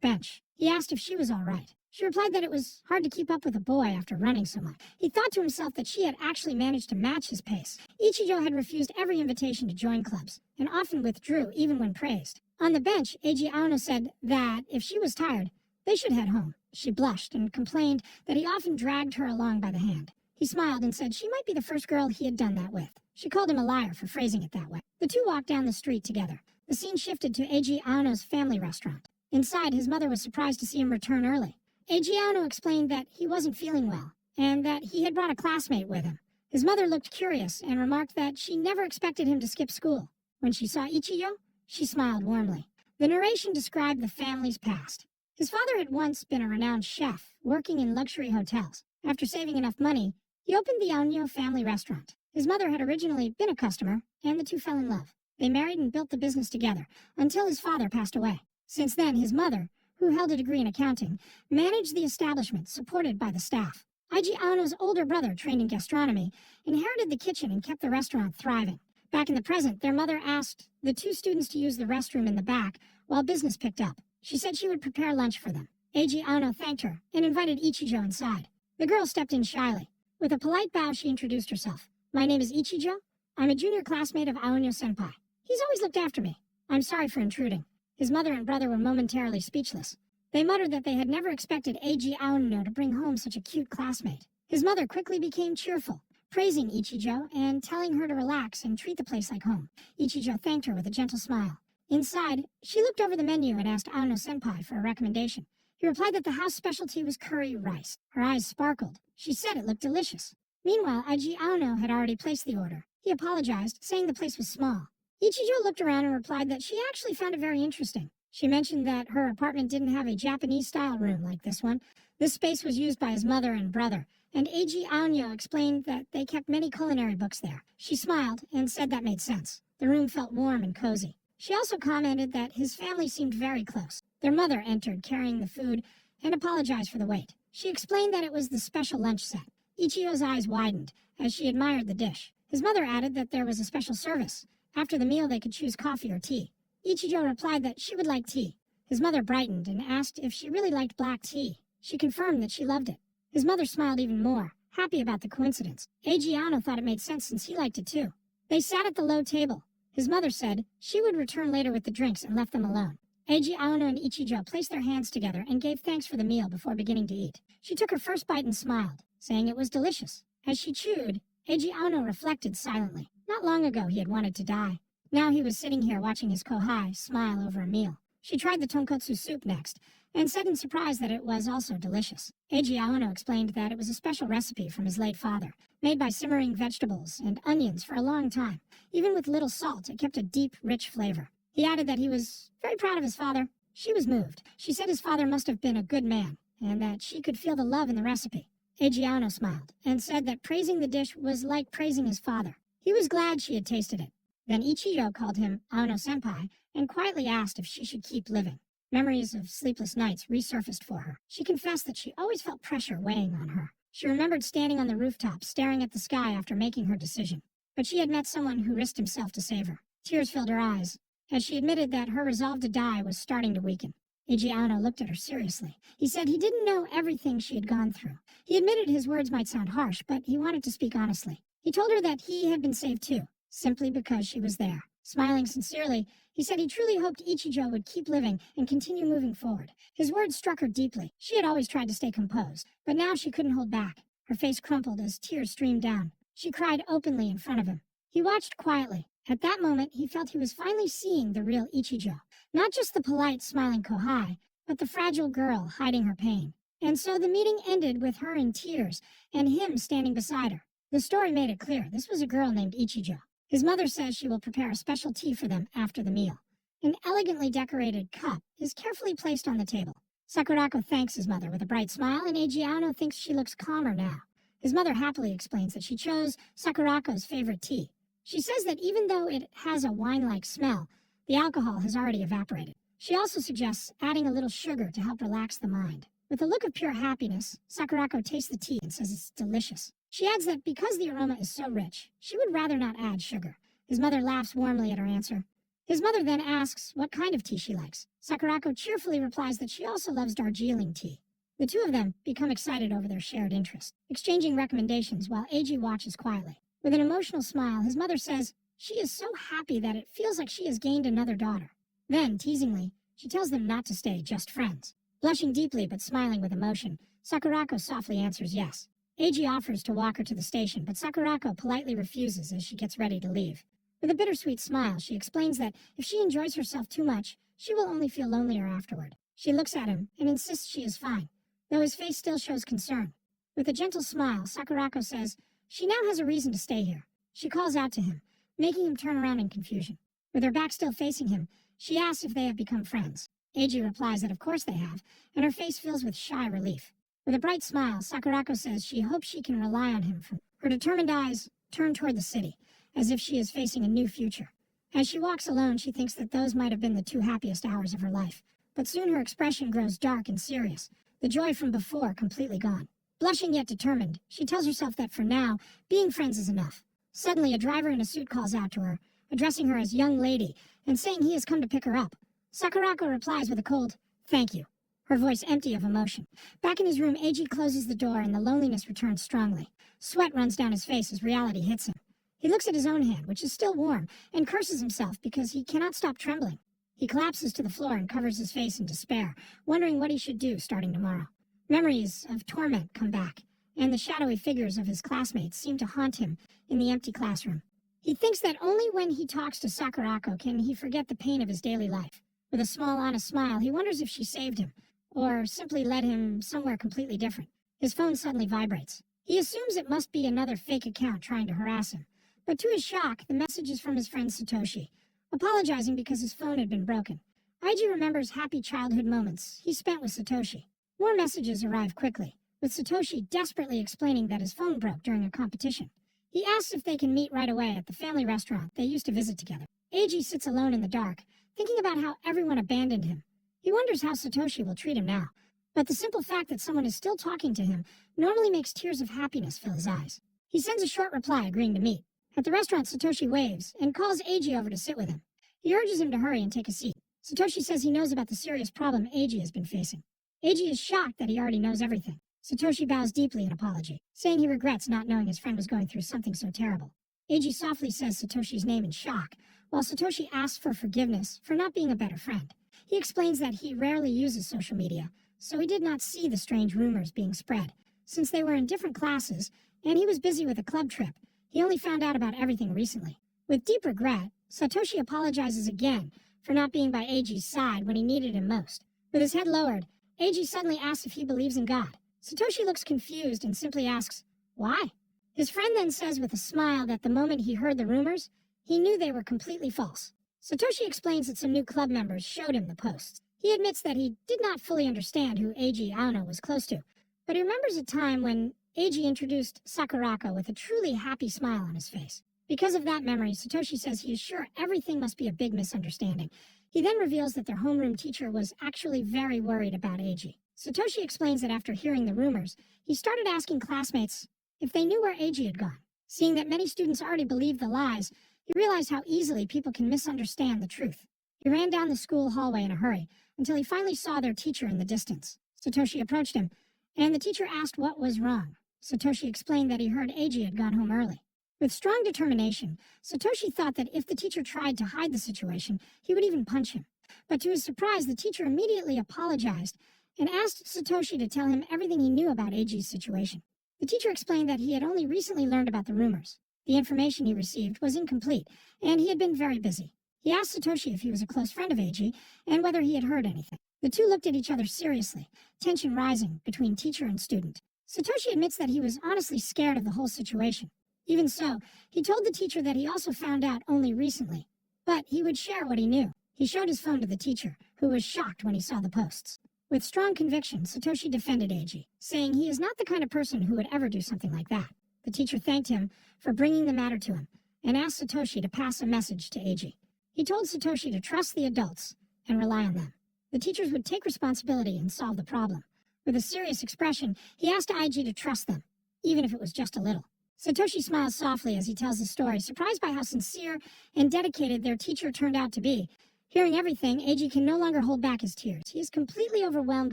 bench. He asked if she was all right. She replied that it was hard to keep up with a boy after running so much. He thought to himself that she had actually managed to match his pace. Ichijo had refused every invitation to join clubs, and often withdrew even when praised. On the bench, Eiji Aono said that, if she was tired, they should head home. She blushed and complained that he often dragged her along by the hand. He smiled and said she might be the first girl he had done that with. She called him a liar for phrasing it that way. The two walked down the street together. The scene shifted to Eiji Aono's family restaurant. Inside, his mother was surprised to see him return early. Eiji Aono explained that he wasn't feeling well, and that he had brought a classmate with him. His mother looked curious and remarked that she never expected him to skip school. When she saw Ichijo, she smiled warmly. The narration described the family's past. His father had once been a renowned chef, working in luxury hotels. After saving enough money, he opened the Aono family restaurant. His mother had originally been a customer, and the two fell in love. They married and built the business together, until his father passed away. Since then, his mother, who held a degree in accounting, managed the establishment, supported by the staff. Eiji Aono's older brother, trained in gastronomy, inherited the kitchen and kept the restaurant thriving. Back in the present, their mother asked the two students to use the restroom in the back while business picked up. She said she would prepare lunch for them. Eiji Aono thanked her and invited Ichijo inside. The girl stepped in shyly. With a polite bow, she introduced herself. "My name is Ichijo. I'm a junior classmate of Aono-senpai. He's always looked after me. I'm sorry for intruding." His mother and brother were momentarily speechless. They muttered that they had never expected Eiji Aono to bring home such a cute classmate. His mother quickly became cheerful, praising Ichijo and telling her to relax and treat the place like home. Ichijo thanked her with a gentle smile. Inside, she looked over the menu and asked Aono-senpai for a recommendation. He replied that the house specialty was curry rice. Her eyes sparkled. She said it looked delicious. Meanwhile, Eiji Aono had already placed the order. He apologized, saying the place was small. Ichijo looked around and replied that she actually found it very interesting. She mentioned that her apartment didn't have a Japanese-style room like this one. This space was used by his mother and brother, and Eiji Aono explained that they kept many culinary books there. She smiled and said that made sense. The room felt warm and cozy. She also commented that his family seemed very close. Their mother entered carrying the food and apologized for the wait. She explained that it was the special lunch set. Ichijo's eyes widened as she admired the dish. His mother added that there was a special service. After the meal, they could choose coffee or tea. Ichijo replied that she would like tea. His mother brightened and asked if she really liked black tea. She confirmed that she loved it. His mother smiled even more, happy about the coincidence. Eiji Aono thought it made sense since he liked it too. They sat at the low table. His mother said she would return later with the drinks and left them alone. Eiji Aono and Ichijo placed their hands together and gave thanks for the meal before beginning to eat. She took her first bite and smiled, saying it was delicious. As she chewed, Eiji Aono reflected silently. Not long ago he had wanted to die. Now he was sitting here watching his kohai smile over a meal. She tried the tonkotsu soup next, and said in surprise that it was also delicious. Eiji Aono explained that it was a special recipe from his late father, made by simmering vegetables and onions for a long time. Even with little salt, it kept a deep, rich flavor. He added that he was very proud of his father. She was moved. She said his father must have been a good man, and that she could feel the love in the recipe. Eiji Aono smiled, and said that praising the dish was like praising his father. He was glad she had tasted it. Then Ichijo called him Aono-senpai and quietly asked if she should keep living. Memories of sleepless nights resurfaced for her. She confessed that she always felt pressure weighing on her. She remembered standing on the rooftop, staring at the sky after making her decision. But she had met someone who risked himself to save her. Tears filled her eyes, as she admitted that her resolve to die was starting to weaken. Eiji Aono looked at her seriously. He said he didn't know everything she had gone through. He admitted his words might sound harsh, but he wanted to speak honestly. He told her that he had been saved too, simply because she was there. Smiling sincerely, he said he truly hoped Ichijo would keep living and continue moving forward. His words struck her deeply. She had always tried to stay composed, but now she couldn't hold back. Her face crumpled as tears streamed down. She cried openly in front of him. He watched quietly. At that moment, he felt he was finally seeing the real Ichijo. Not just the polite, smiling kohai, but the fragile girl hiding her pain. And so the meeting ended with her in tears and him standing beside her. The story made it clear this was a girl named Ichijo. His mother says she will prepare a special tea for them after the meal. An elegantly decorated cup is carefully placed on the table. Sakurako thanks his mother with a bright smile, and Eiji Aono thinks she looks calmer now. His mother happily explains that she chose Sakurako's favorite tea. She says that even though it has a wine-like smell, the alcohol has already evaporated. She also suggests adding a little sugar to help relax the mind. With a look of pure happiness, Sakurako tastes the tea and says it's delicious. She adds that because the aroma is so rich, she would rather not add sugar. His mother laughs warmly at her answer. His mother then asks what kind of tea she likes. Sakurako cheerfully replies that she also loves Darjeeling tea. The two of them become excited over their shared interest, exchanging recommendations while Eiji watches quietly. With an emotional smile, his mother says she is so happy that it feels like she has gained another daughter. Then, teasingly, she tells them not to stay just friends. Blushing deeply but smiling with emotion, Sakurako softly answers yes. Eiji offers to walk her to the station, but Sakurako politely refuses as she gets ready to leave. With a bittersweet smile, she explains that if she enjoys herself too much, she will only feel lonelier afterward. She looks at him and insists she is fine, though his face still shows concern. With a gentle smile, Sakurako says she now has a reason to stay here. She calls out to him, making him turn around in confusion. With her back still facing him, she asks if they have become friends. Eiji replies that of course they have, and her face fills with shy relief. With a bright smile, Sakurako says she hopes she can rely on him. Her determined eyes turn toward the city, as if she is facing a new future. As she walks alone, she thinks that those might have been the two happiest hours of her life. But soon her expression grows dark and serious, the joy from before completely gone. Blushing yet determined, she tells herself that for now, being friends is enough. Suddenly, a driver in a suit calls out to her, addressing her as young lady, and saying he has come to pick her up. Sakurako replies with a cold, "Thank you," her voice empty of emotion. Back in his room, Eiji closes the door and the loneliness returns strongly. Sweat runs down his face as reality hits him. He looks at his own hand, which is still warm, and curses himself because he cannot stop trembling. He collapses to the floor and covers his face in despair, wondering what he should do starting tomorrow. Memories of torment come back, and the shadowy figures of his classmates seem to haunt him in the empty classroom. He thinks that only when he talks to Sakurako can he forget the pain of his daily life. With a small, honest smile, he wonders if she saved him, or simply led him somewhere completely different. His phone suddenly vibrates. He assumes it must be another fake account trying to harass him. But to his shock, the message is from his friend Satoshi, apologizing because his phone had been broken. Eiji remembers happy childhood moments he spent with Satoshi. More messages arrive quickly, with Satoshi desperately explaining that his phone broke during a competition. He asks if they can meet right away at the family restaurant they used to visit together. Eiji sits alone in the dark, thinking about how everyone abandoned him. He wonders how Satoshi will treat him now. But the simple fact that someone is still talking to him normally makes tears of happiness fill his eyes. He sends a short reply agreeing to meet. At the restaurant, Satoshi waves and calls Eiji over to sit with him. He urges him to hurry and take a seat. Satoshi says he knows about the serious problem Eiji has been facing. Eiji is shocked that he already knows everything. Satoshi bows deeply in apology, saying he regrets not knowing his friend was going through something so terrible. Eiji softly says Satoshi's name in shock, while Satoshi asks for forgiveness for not being a better friend. He explains that he rarely uses social media, so he did not see the strange rumors being spread. Since they were in different classes, and he was busy with a club trip, he only found out about everything recently. With deep regret, Satoshi apologizes again for not being by Eiji's side when he needed him most. With his head lowered, Eiji suddenly asks if he believes in God. Satoshi looks confused and simply asks, "Why?" His friend then says with a smile that the moment he heard the rumors, he knew they were completely false. Satoshi explains that some new club members showed him the posts. He admits that he did not fully understand who Eiji Aono was close to, but he remembers a time when Eiji introduced Sakurako with a truly happy smile on his face. Because of that memory, Satoshi says he is sure everything must be a big misunderstanding. He then reveals that their homeroom teacher was actually very worried about Eiji. Satoshi explains that after hearing the rumors, he started asking classmates if they knew where Eiji had gone. Seeing that many students already believed the lies, he realized how easily people can misunderstand the truth. He ran down the school hallway in a hurry until he finally saw their teacher in the distance. Satoshi approached him, and the teacher asked what was wrong. Satoshi explained that he heard Eiji had gone home early. With strong determination, Satoshi thought that if the teacher tried to hide the situation, he would even punch him. But to his surprise, the teacher immediately apologized and asked Satoshi to tell him everything he knew about Eiji's situation. The teacher explained that he had only recently learned about the rumors. The information he received was incomplete, and he had been very busy. He asked Satoshi if he was a close friend of Eiji and whether he had heard anything. The two looked at each other seriously, tension rising between teacher and student. Satoshi admits that he was honestly scared of the whole situation. Even so, he told the teacher that he also found out only recently, but he would share what he knew. He showed his phone to the teacher, who was shocked when he saw the posts. With strong conviction, Satoshi defended Eiji, saying he is not the kind of person who would ever do something like that. The teacher thanked him for bringing the matter to him and asked Satoshi to pass a message to Eiji. He told Satoshi to trust the adults and rely on them. The teachers would take responsibility and solve the problem. With a serious expression, he asked Aiji to trust them, even if it was just a little. Satoshi smiles softly as he tells the story, surprised by how sincere and dedicated their teacher turned out to be. Hearing everything, Eiji can no longer hold back his tears. He is completely overwhelmed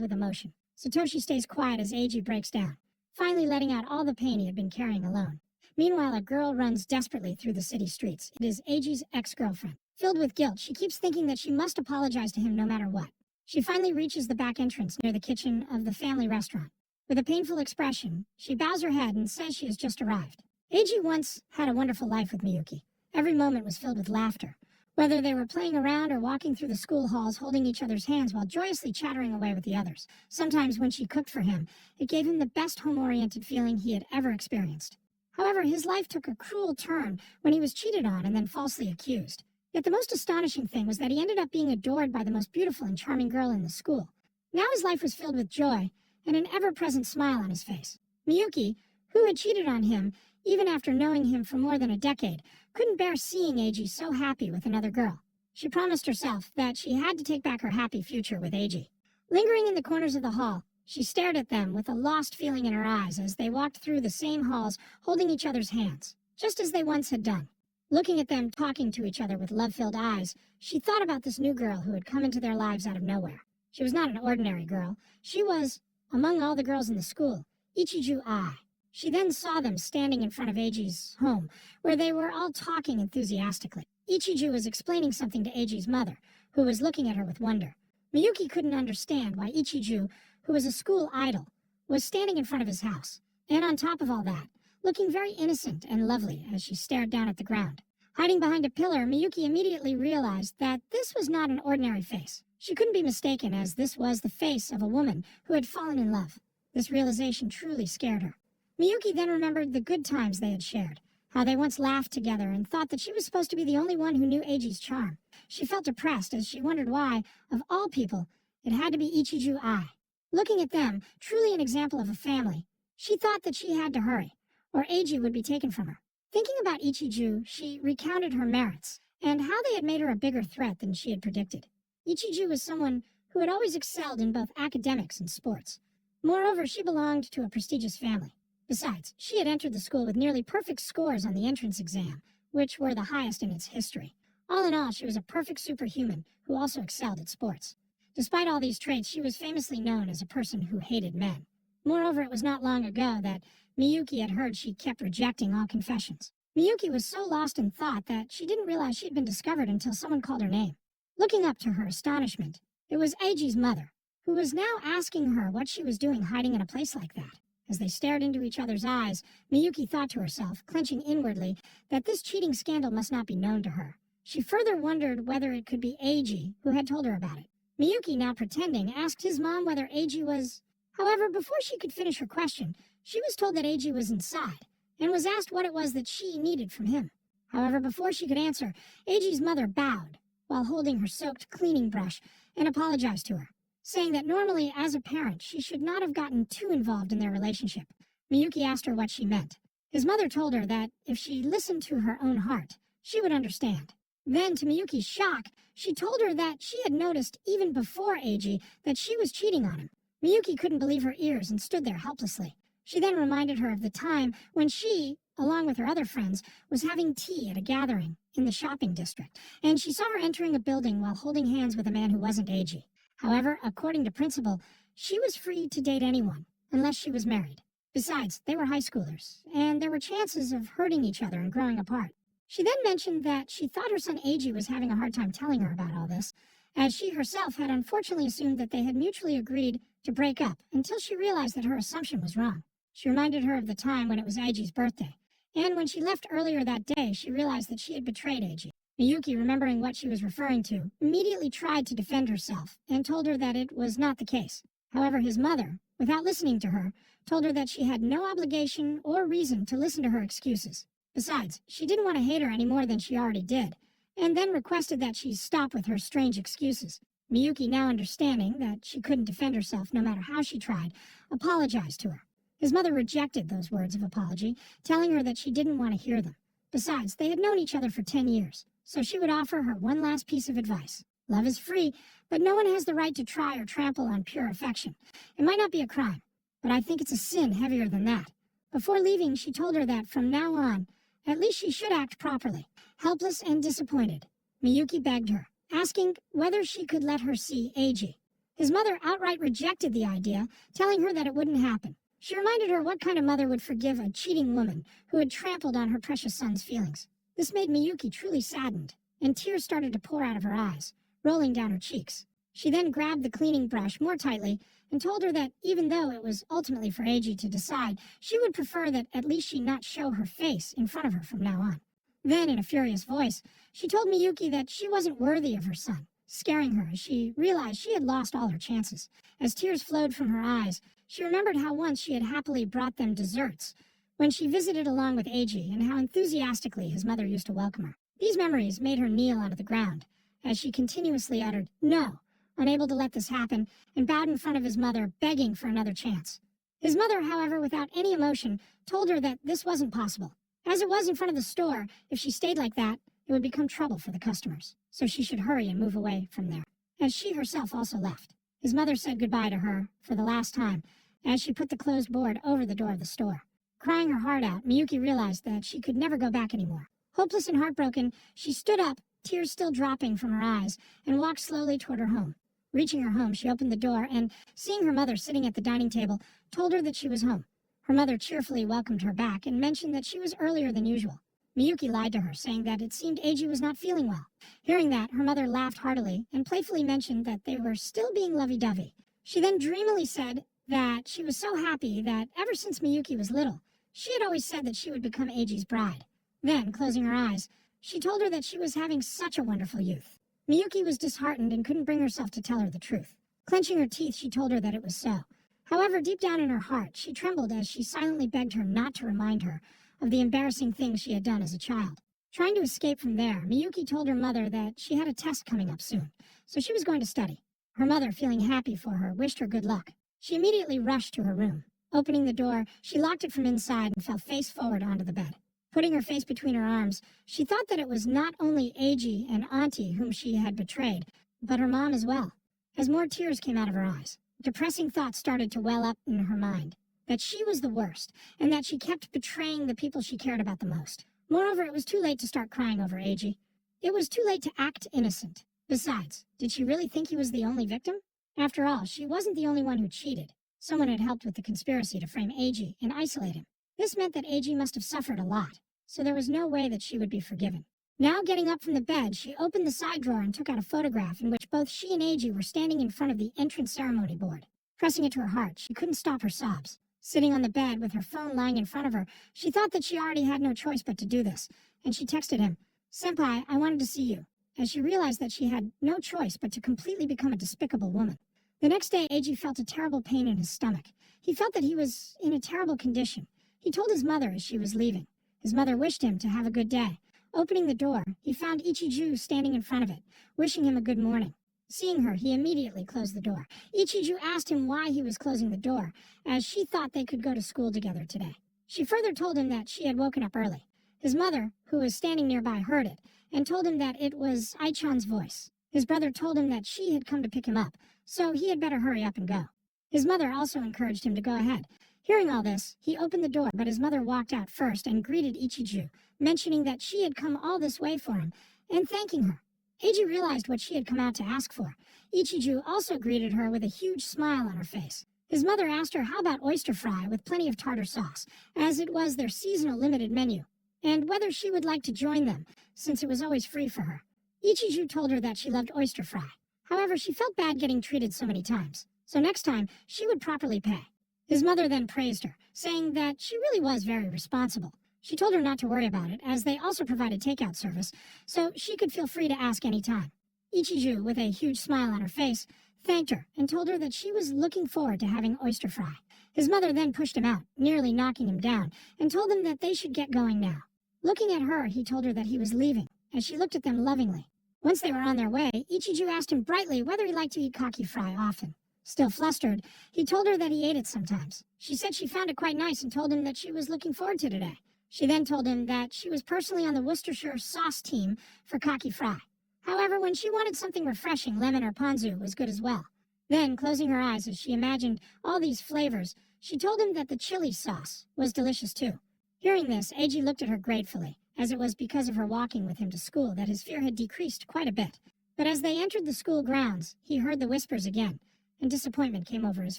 with emotion. Satoshi stays quiet as Eiji breaks down, finally letting out all the pain he had been carrying alone. Meanwhile, a girl runs desperately through the city streets. It is Eiji's ex-girlfriend. Filled with guilt, she keeps thinking that she must apologize to him no matter what. She finally reaches the back entrance near the kitchen of the family restaurant. With a painful expression, she bows her head and says she has just arrived. Eiji once had a wonderful life with Miyuki. Every moment was filled with laughter. Whether they were playing around or walking through the school halls holding each other's hands while joyously chattering away with the others. Sometimes when she cooked for him, it gave him the best home-oriented feeling he had ever experienced. However, his life took a cruel turn when he was cheated on and then falsely accused. Yet the most astonishing thing was that he ended up being adored by the most beautiful and charming girl in the school. Now his life was filled with joy and an ever-present smile on his face. Miyuki, who had cheated on him, even after knowing him for more than a decade, couldn't bear seeing Eiji so happy with another girl. She promised herself that she had to take back her happy future with Eiji. Lingering in the corners of the hall, she stared at them with a lost feeling in her eyes as they walked through the same halls holding each other's hands, just as they once had done. Looking at them talking to each other with love-filled eyes, she thought about this new girl who had come into their lives out of nowhere. She was not an ordinary girl. She was, among all the girls in the school, Ichiju Ai. She then saw them standing in front of Eiji's home, where they were all talking enthusiastically. Ichiju was explaining something to Eiji's mother, who was looking at her with wonder. Miyuki couldn't understand why Ichiju, who was a school idol, was standing in front of his house. And on top of all that, looking very innocent and lovely as she stared down at the ground. Hiding behind a pillar, Miyuki immediately realized that this was not an ordinary face. She couldn't be mistaken, as this was the face of a woman who had fallen in love. This realization truly scared her. Miyuki then remembered the good times they had shared, how they once laughed together and thought that she was supposed to be the only one who knew Eiji's charm. She felt depressed as she wondered why, of all people, it had to be Ichiju Ai. Looking at them, truly an example of a family, she thought that she had to hurry, or Eiji would be taken from her. Thinking about Ichiju, she recounted her merits, and how they had made her a bigger threat than she had predicted. Ichiju was someone who had always excelled in both academics and sports. Moreover, she belonged to a prestigious family. Besides, she had entered the school with nearly perfect scores on the entrance exam, which were the highest in its history. All in all, she was a perfect superhuman who also excelled at sports. Despite all these traits, she was famously known as a person who hated men. Moreover, it was not long ago that Miyuki had heard she kept rejecting all confessions. Miyuki was so lost in thought that she didn't realize she had been discovered until someone called her name. Looking up to her astonishment, it was Eiji's mother, who was now asking her what she was doing hiding in a place like that. As they stared into each other's eyes, Miyuki thought to herself, clenching inwardly, that this cheating scandal must not be known to her. She further wondered whether it could be Eiji who had told her about it. Miyuki, now pretending, asked his mom whether Eiji was... However, before she could finish her question, she was told that Eiji was inside, and was asked what it was that she needed from him. However, before she could answer, Eiji's mother bowed, while holding her soaked cleaning brush, and apologized to her, saying that normally, as a parent, she should not have gotten too involved in their relationship. Miyuki asked her what she meant. His mother told her that if she listened to her own heart, she would understand. Then, to Miyuki's shock, she told her that she had noticed, even before Eiji, that she was cheating on him. Miyuki couldn't believe her ears and stood there helplessly. She then reminded her of the time when she, along with her other friends, was having tea at a gathering in the shopping district, and she saw her entering a building while holding hands with a man who wasn't Eiji. However, according to principle, she was free to date anyone, unless she was married. Besides, they were high schoolers, and there were chances of hurting each other and growing apart. She then mentioned that she thought her son Eiji was having a hard time telling her about all this, as she herself had unfortunately assumed that they had mutually agreed to break up until she realized that her assumption was wrong. She reminded her of the time when it was Eiji's birthday, and when she left earlier that day, she realized that she had betrayed Eiji. Miyuki, remembering what she was referring to, immediately tried to defend herself and told her that it was not the case. However, his mother, without listening to her, told her that she had no obligation or reason to listen to her excuses. Besides, she didn't want to hate her any more than she already did, and then requested that she stop with her strange excuses. Miyuki, now understanding that she couldn't defend herself no matter how she tried, apologized to her. His mother rejected those words of apology, telling her that she didn't want to hear them. Besides, they had known each other for 10 years, so she would offer her one last piece of advice. Love is free, but no one has the right to try or trample on pure affection. It might not be a crime, but I think it's a sin heavier than that. Before leaving, she told her that from now on, at least she should act properly. Helpless and disappointed, Miyuki begged her, asking whether she could let her see Eiji. His mother outright rejected the idea, telling her that it wouldn't happen. She reminded her what kind of mother would forgive a cheating woman who had trampled on her precious son's feelings. This made Miyuki truly saddened, and tears started to pour out of her eyes, rolling down her cheeks. She then grabbed the cleaning brush more tightly and told her that even though it was ultimately for Eiji to decide, she would prefer that at least she not show her face in front of her from now on. Then, in a furious voice, she told Miyuki that she wasn't worthy of her son, scaring her as she realized she had lost all her chances. As tears flowed from her eyes, she remembered how once she had happily brought them desserts when she visited along with Eiji and how enthusiastically his mother used to welcome her. These memories made her kneel onto the ground as she continuously uttered, "No," unable to let this happen, and bowed in front of his mother, begging for another chance. His mother, however, without any emotion, told her that this wasn't possible. As it was in front of the store, if she stayed like that, it would become trouble for the customers, so she should hurry and move away from there. As she herself also left, his mother said goodbye to her for the last time as she put the closed board over the door of the store. Crying her heart out, Miyuki realized that she could never go back anymore. Hopeless and heartbroken, she stood up, tears still dropping from her eyes, and walked slowly toward her home. Reaching her home, she opened the door and, seeing her mother sitting at the dining table, told her that she was home. Her mother cheerfully welcomed her back and mentioned that she was earlier than usual. Miyuki lied to her, saying that it seemed Eiji was not feeling well. Hearing that, her mother laughed heartily and playfully mentioned that they were still being lovey-dovey. She then dreamily said that she was so happy that ever since Miyuki was little, she had always said that she would become Eiji's bride. Then, closing her eyes, she told her that she was having such a wonderful youth. Miyuki was disheartened and couldn't bring herself to tell her the truth. Clenching her teeth, she told her that it was so. However, deep down in her heart, she trembled as she silently begged her not to remind her of the embarrassing things she had done as a child. Trying to escape from there, Miyuki told her mother that she had a test coming up soon, so she was going to study. Her mother, feeling happy for her, wished her good luck. She immediately rushed to her room. Opening the door, she locked it from inside and fell face forward onto the bed. Putting her face between her arms, she thought that it was not only Eiji and Auntie whom she had betrayed, but her mom as well. As more tears came out of her eyes, depressing thoughts started to well up in her mind, that she was the worst, and that she kept betraying the people she cared about the most. Moreover, it was too late to start crying over Eiji. It was too late to act innocent. Besides, did she really think he was the only victim? After all, she wasn't the only one who cheated. Someone had helped with the conspiracy to frame Eiji and isolate him. This meant that Eiji must have suffered a lot, so there was no way that she would be forgiven. Now getting up from the bed, she opened the side drawer and took out a photograph in which both she and Eiji were standing in front of the entrance ceremony board. Pressing it to her heart, she couldn't stop her sobs. Sitting on the bed with her phone lying in front of her, she thought that she already had no choice but to do this, and she texted him, "Senpai, I wanted to see you," as she realized that she had no choice but to completely become a despicable woman. The next day, Eiji felt a terrible pain in his stomach. He felt that he was in a terrible condition. He told his mother as she was leaving. His mother wished him to have a good day. Opening the door, he found Ichiju standing in front of it, wishing him a good morning. Seeing her, he immediately closed the door. Ichiju asked him why he was closing the door, as she thought they could go to school together today. She further told him that she had woken up early. His mother, who was standing nearby, heard it, and told him that it was Aichan's voice. His brother told him that she had come to pick him up, so he had better hurry up and go. His mother also encouraged him to go ahead. Hearing all this, he opened the door, but his mother walked out first and greeted Ichiju, mentioning that she had come all this way for him, and thanking her. Eiji realized what she had come out to ask for. Ichiju also greeted her with a huge smile on her face. His mother asked her how about oyster fry with plenty of tartar sauce, as it was their seasonal limited menu, and whether she would like to join them, since it was always free for her. Ichiju told her that she loved oyster fry. However, she felt bad getting treated so many times, so next time she would properly pay. His mother then praised her, saying that she really was very responsible. She told her not to worry about it, as they also provided takeout service, so she could feel free to ask any time. Ichiju, with a huge smile on her face, thanked her and told her that she was looking forward to having oyster fry. His mother then pushed him out, nearly knocking him down, and told him that they should get going now. Looking at her, he told her that he was leaving, as she looked at them lovingly. Once they were on their way, Ichiju asked him brightly whether he liked to eat kaki fry often. Still flustered, he told her that he ate it sometimes. She said she found it quite nice and told him that she was looking forward to today. She then told him that she was personally on the Worcestershire sauce team for kaki fry. However, when she wanted something refreshing, lemon or ponzu was good as well. Then, closing her eyes as she imagined all these flavors, she told him that the chili sauce was delicious too. Hearing this, Eiji looked at her gratefully, as it was because of her walking with him to school that his fear had decreased quite a bit. But as they entered the school grounds, he heard the whispers again, and disappointment came over his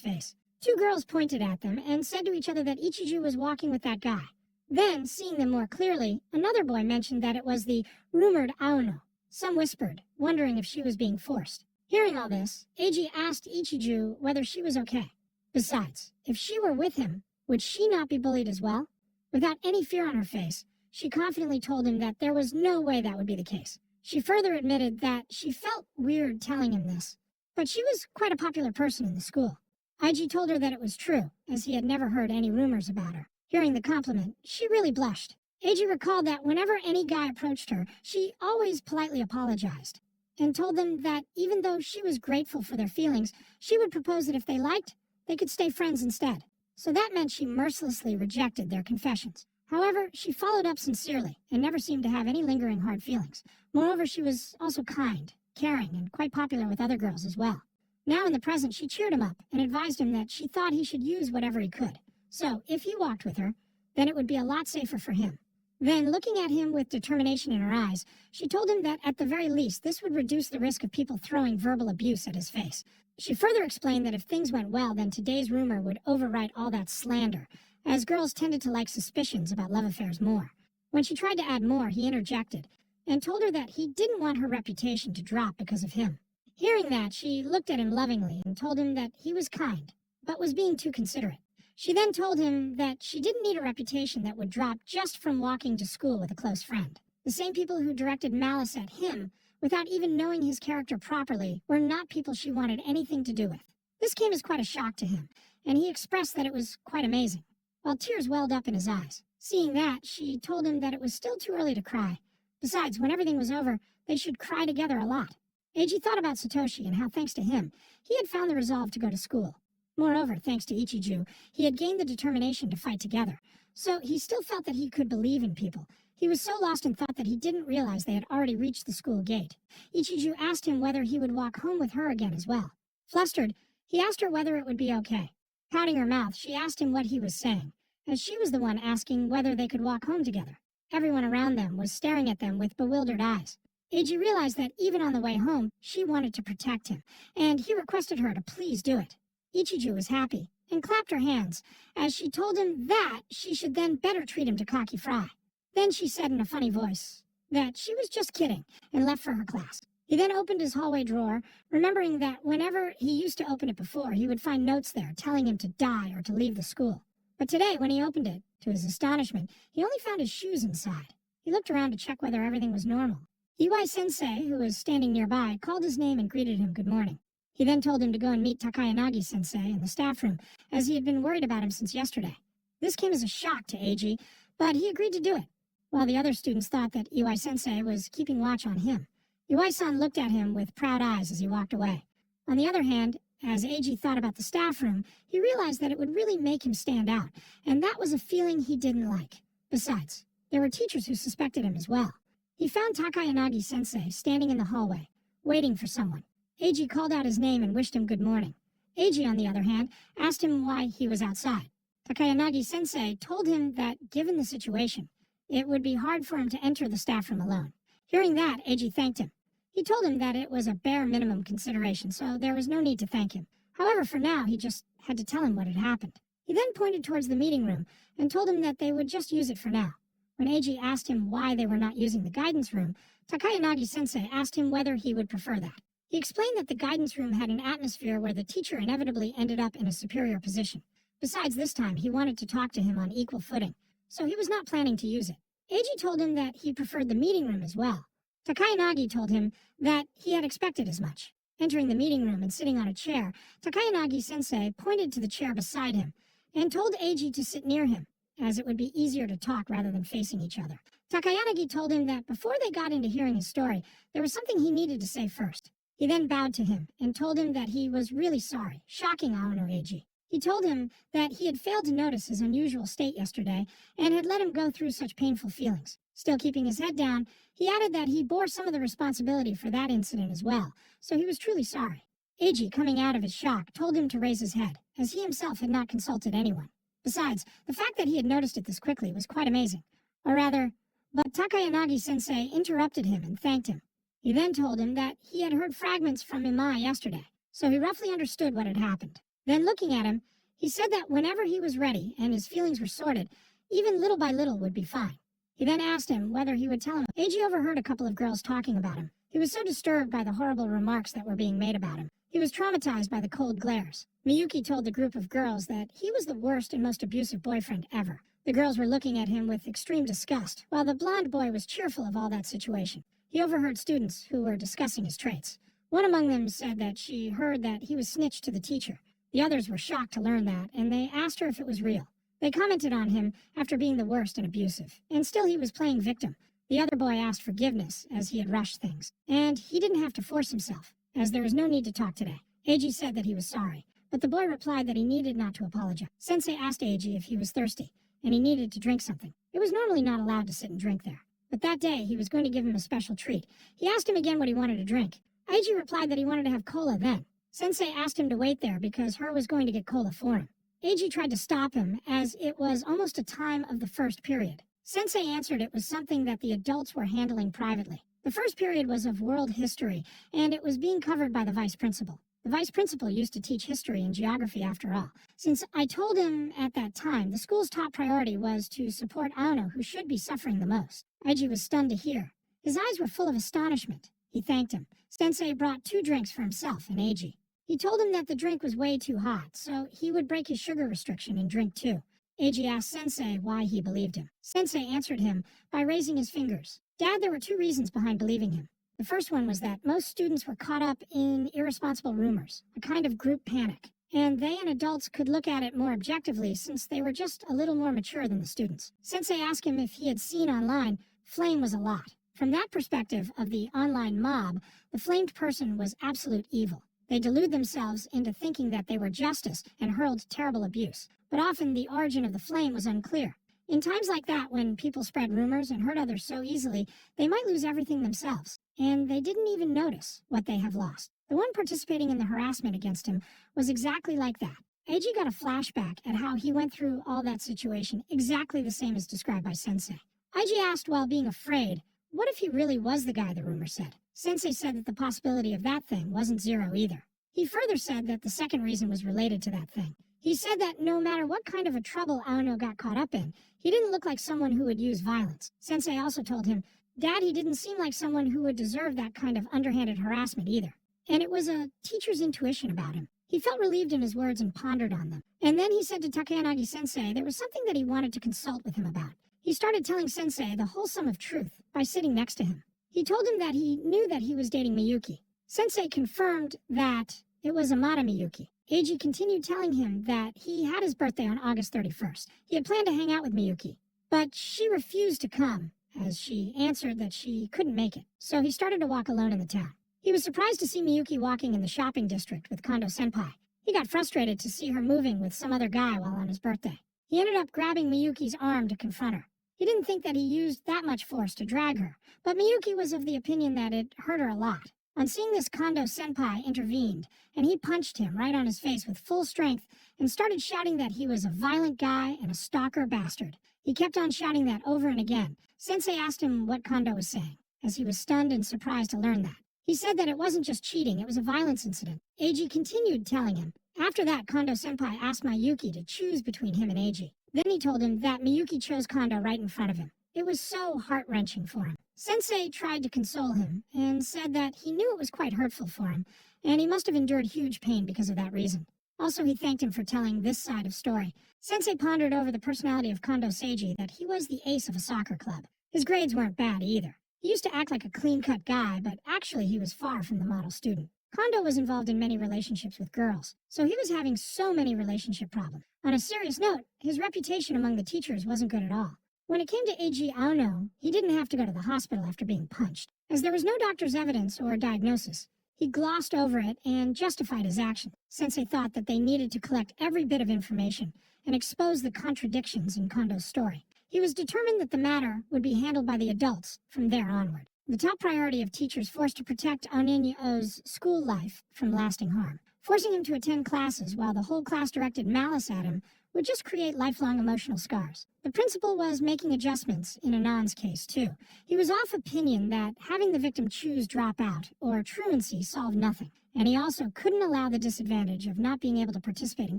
face. Two girls pointed at them and said to each other that Ichiju was walking with that guy. Then, seeing them more clearly, another boy mentioned that it was the rumored Aono. Some whispered, wondering if she was being forced. Hearing all this, Eiji asked Ichiju whether she was okay. Besides, if she were with him, would she not be bullied as well? Without any fear on her face, she confidently told him that there was no way that would be the case. She further admitted that she felt weird telling him this, but she was quite a popular person in the school. Eiji told her that it was true, as he had never heard any rumors about her. Hearing the compliment, she really blushed. Eiji recalled that whenever any guy approached her, she always politely apologized, and told them that even though she was grateful for their feelings, she would propose that if they liked, they could stay friends instead. So that meant she mercilessly rejected their confessions. However, she followed up sincerely and never seemed to have any lingering hard feelings. Moreover, she was also kind, caring, and quite popular with other girls as well. Now in the present, she cheered him up and advised him that she thought he should use whatever he could. So, if he walked with her, then it would be a lot safer for him. Then, looking at him with determination in her eyes, she told him that at the very least this would reduce the risk of people throwing verbal abuse at his face. She further explained that if things went well, then today's rumor would overwrite all that slander, as girls tended to like suspicions about love affairs more. When she tried to add more, he interjected and told her that he didn't want her reputation to drop because of him. Hearing that, she looked at him lovingly and told him that he was kind, but was being too considerate. She then told him that she didn't need a reputation that would drop just from walking to school with a close friend. The same people who directed malice at him without even knowing his character properly were not people she wanted anything to do with. This came as quite a shock to him, and he expressed that it was quite amazing, while tears welled up in his eyes. Seeing that, she told him that it was still too early to cry. Besides, when everything was over, they should cry together a lot. Eiji thought about Satoshi and how, thanks to him, he had found the resolve to go to school. Moreover, thanks to Ichiju, he had gained the determination to fight together. So he still felt that he could believe in people. He was so lost in thought that he didn't realize they had already reached the school gate. Ichiju asked him whether he would walk home with her again as well. Flustered, he asked her whether it would be okay. Pouting her mouth, she asked him what he was saying, as she was the one asking whether they could walk home together. Everyone around them was staring at them with bewildered eyes. Eiji realized that even on the way home, she wanted to protect him, and he requested her to please do it. Ichiju was happy and clapped her hands as she told him that she should then better treat him to kaki fry. Then she said in a funny voice that she was just kidding and left for her class. He then opened his hallway drawer, remembering that whenever he used to open it before, he would find notes there telling him to die or to leave the school. But today, when he opened it, to his astonishment, he only found his shoes inside. He looked around to check whether everything was normal. Iwai Sensei, who was standing nearby, called his name and greeted him good morning. He then told him to go and meet Takayanagi Sensei in the staff room, as he had been worried about him since yesterday. This came as a shock to Eiji, but he agreed to do it, while the other students thought that Iwai Sensei was keeping watch on him. Iwai-san looked at him with proud eyes as he walked away. On the other hand, as Eiji thought about the staff room, he realized that it would really make him stand out, and that was a feeling he didn't like. Besides, there were teachers who suspected him as well. He found Takayanagi Sensei standing in the hallway, waiting for someone. Eiji called out his name and wished him good morning. Eiji, on the other hand, asked him why he was outside. Takayanagi Sensei told him that, given the situation, it would be hard for him to enter the staff room alone. Hearing that, Eiji thanked him. He told him that it was a bare minimum consideration, so there was no need to thank him. However, for now, he just had to tell him what had happened. He then pointed towards the meeting room and told him that they would just use it for now. When Eiji asked him why they were not using the guidance room, Takayanagi Sensei asked him whether he would prefer that. He explained that the guidance room had an atmosphere where the teacher inevitably ended up in a superior position. Besides, this time, he wanted to talk to him on equal footing, so he was not planning to use it. Eiji told him that he preferred the meeting room as well. Takayanagi told him that he had expected as much. Entering the meeting room and sitting on a chair, Takayanagi Sensei pointed to the chair beside him and told Eiji to sit near him, as it would be easier to talk rather than facing each other. Takayanagi told him that before they got into hearing his story, there was something he needed to say first. He then bowed to him and told him that he was really sorry, shocking Aono Eiji. He told him that he had failed to notice his unusual state yesterday and had let him go through such painful feelings. Still keeping his head down, he added that he bore some of the responsibility for that incident as well, so he was truly sorry. Eiji, coming out of his shock, told him to raise his head, as he himself had not consulted anyone. Besides, the fact that he had noticed it this quickly was quite amazing. Or rather, but Takayanagi-sensei interrupted him and thanked him. He then told him that he had heard fragments from Imai yesterday, so he roughly understood what had happened. Then looking at him, he said that whenever he was ready and his feelings were sorted, even little by little would be fine. He then asked him whether he would tell him. Eiji overheard a couple of girls talking about him. He was so disturbed by the horrible remarks that were being made about him. He was traumatized by the cold glares. Miyuki told the group of girls that he was the worst and most abusive boyfriend ever. The girls were looking at him with extreme disgust, while the blonde boy was cheerful of all that situation. He overheard students who were discussing his traits. One among them said that she heard that he was snitched to the teacher. The others were shocked to learn that, and they asked her if it was real. They commented on him after being the worst and abusive, and still he was playing victim. The other boy asked forgiveness, as he had rushed things, and he didn't have to force himself, as there was no need to talk today. Eiji said that he was sorry, but the boy replied that he needed not to apologize. Sensei asked Eiji if he was thirsty, and he needed to drink something. It was normally not allowed to sit and drink there, but that day he was going to give him a special treat. He asked him again what he wanted to drink. Eiji replied that he wanted to have cola then. Sensei asked him to wait there because her was going to get cola for him. Eiji tried to stop him, as it was almost a time of the first period. Sensei answered it was something that the adults were handling privately. The first period was of world history, and it was being covered by the vice principal. The vice principal used to teach history and geography after all. Since I told him at that time the school's top priority was to support Aono, who should be suffering the most. Eiji was stunned to hear. His eyes were full of astonishment. He thanked him. Sensei brought 2 drinks for himself and Eiji. He told him that the drink was way too hot, so he would break his sugar restriction and drink 2. Eiji asked Sensei why he believed him. Sensei answered him by raising his fingers. Dad, there were 2 reasons behind believing him. The first one was that most students were caught up in irresponsible rumors, a kind of group panic, and they and adults could look at it more objectively since they were just a little more mature than the students. Sensei asked him if he had seen online, flame was a lot. From that perspective of the online mob, the flamed person was absolute evil. They delude themselves into thinking that they were justice and hurled terrible abuse, but often the origin of the flame was unclear. In times like that, when people spread rumors and hurt others so easily, they might lose everything themselves, and they didn't even notice what they have lost. The one participating in the harassment against him was exactly like that. Eiji got a flashback at how he went through all that situation exactly the same as described by Sensei. Eiji asked while being afraid, what if he really was the guy the rumor said? Sensei said that the possibility of that thing wasn't zero either. He further said that the second reason was related to that thing. He said that no matter what kind of a trouble Aono got caught up in, he didn't look like someone who would use violence. Sensei also told him, Dad, he didn't seem like someone who would deserve that kind of underhanded harassment either. And it was a teacher's intuition about him. He felt relieved in his words and pondered on them. And then he said to Takayanagi-sensei there was something that he wanted to consult with him about. He started telling Sensei the whole sum of truth by sitting next to him. He told him that he knew that he was dating Miyuki. Sensei confirmed that it was Amada Miyuki. Eiji continued telling him that he had his birthday on August 31st. He had planned to hang out with Miyuki, but she refused to come, as she answered that she couldn't make it. So he started to walk alone in the town. He was surprised to see Miyuki walking in the shopping district with Kondo-senpai. He got frustrated to see her moving with some other guy while on his birthday. He ended up grabbing Miyuki's arm to confront her. He didn't think that he used that much force to drag her, but Miyuki was of the opinion that it hurt her a lot. On seeing this, Kondo-senpai intervened, and he punched him right on his face with full strength and started shouting that he was a violent guy and a stalker bastard. He kept on shouting that over and again. Sensei asked him what Kondo was saying, as he was stunned and surprised to learn that. He said that it wasn't just cheating, it was a violence incident. Eiji continued telling him. After that, Kondo-senpai asked Miyuki to choose between him and Eiji. Then he told him that Miyuki chose Kondo right in front of him. It was so heart-wrenching for him. Sensei tried to console him and said that he knew it was quite hurtful for him, and he must have endured huge pain because of that reason. Also, he thanked him for telling this side of story. Sensei pondered over the personality of Kondo Seiji that he was the ace of a soccer club. His grades weren't bad either. He used to act like a clean-cut guy, but actually he was far from the model student. Kondo was involved in many relationships with girls, so he was having so many relationship problems. On a serious note, his reputation among the teachers wasn't good at all. When it came to Eiji Aono, he didn't have to go to the hospital after being punched, as there was no doctor's evidence or diagnosis. He glossed over it and justified his action. Sensei thought that they needed to collect every bit of information and expose the contradictions in Kondo's story. He was determined that the matter would be handled by the adults from there onward. The top priority of teachers forced to protect Onenyo's school life from lasting harm. Forcing him to attend classes while the whole class directed malice at him would just create lifelong emotional scars. The principal was making adjustments in Anand's case, too. He was of opinion that having the victim choose dropout or truancy solved nothing, and he also couldn't allow the disadvantage of not being able to participate in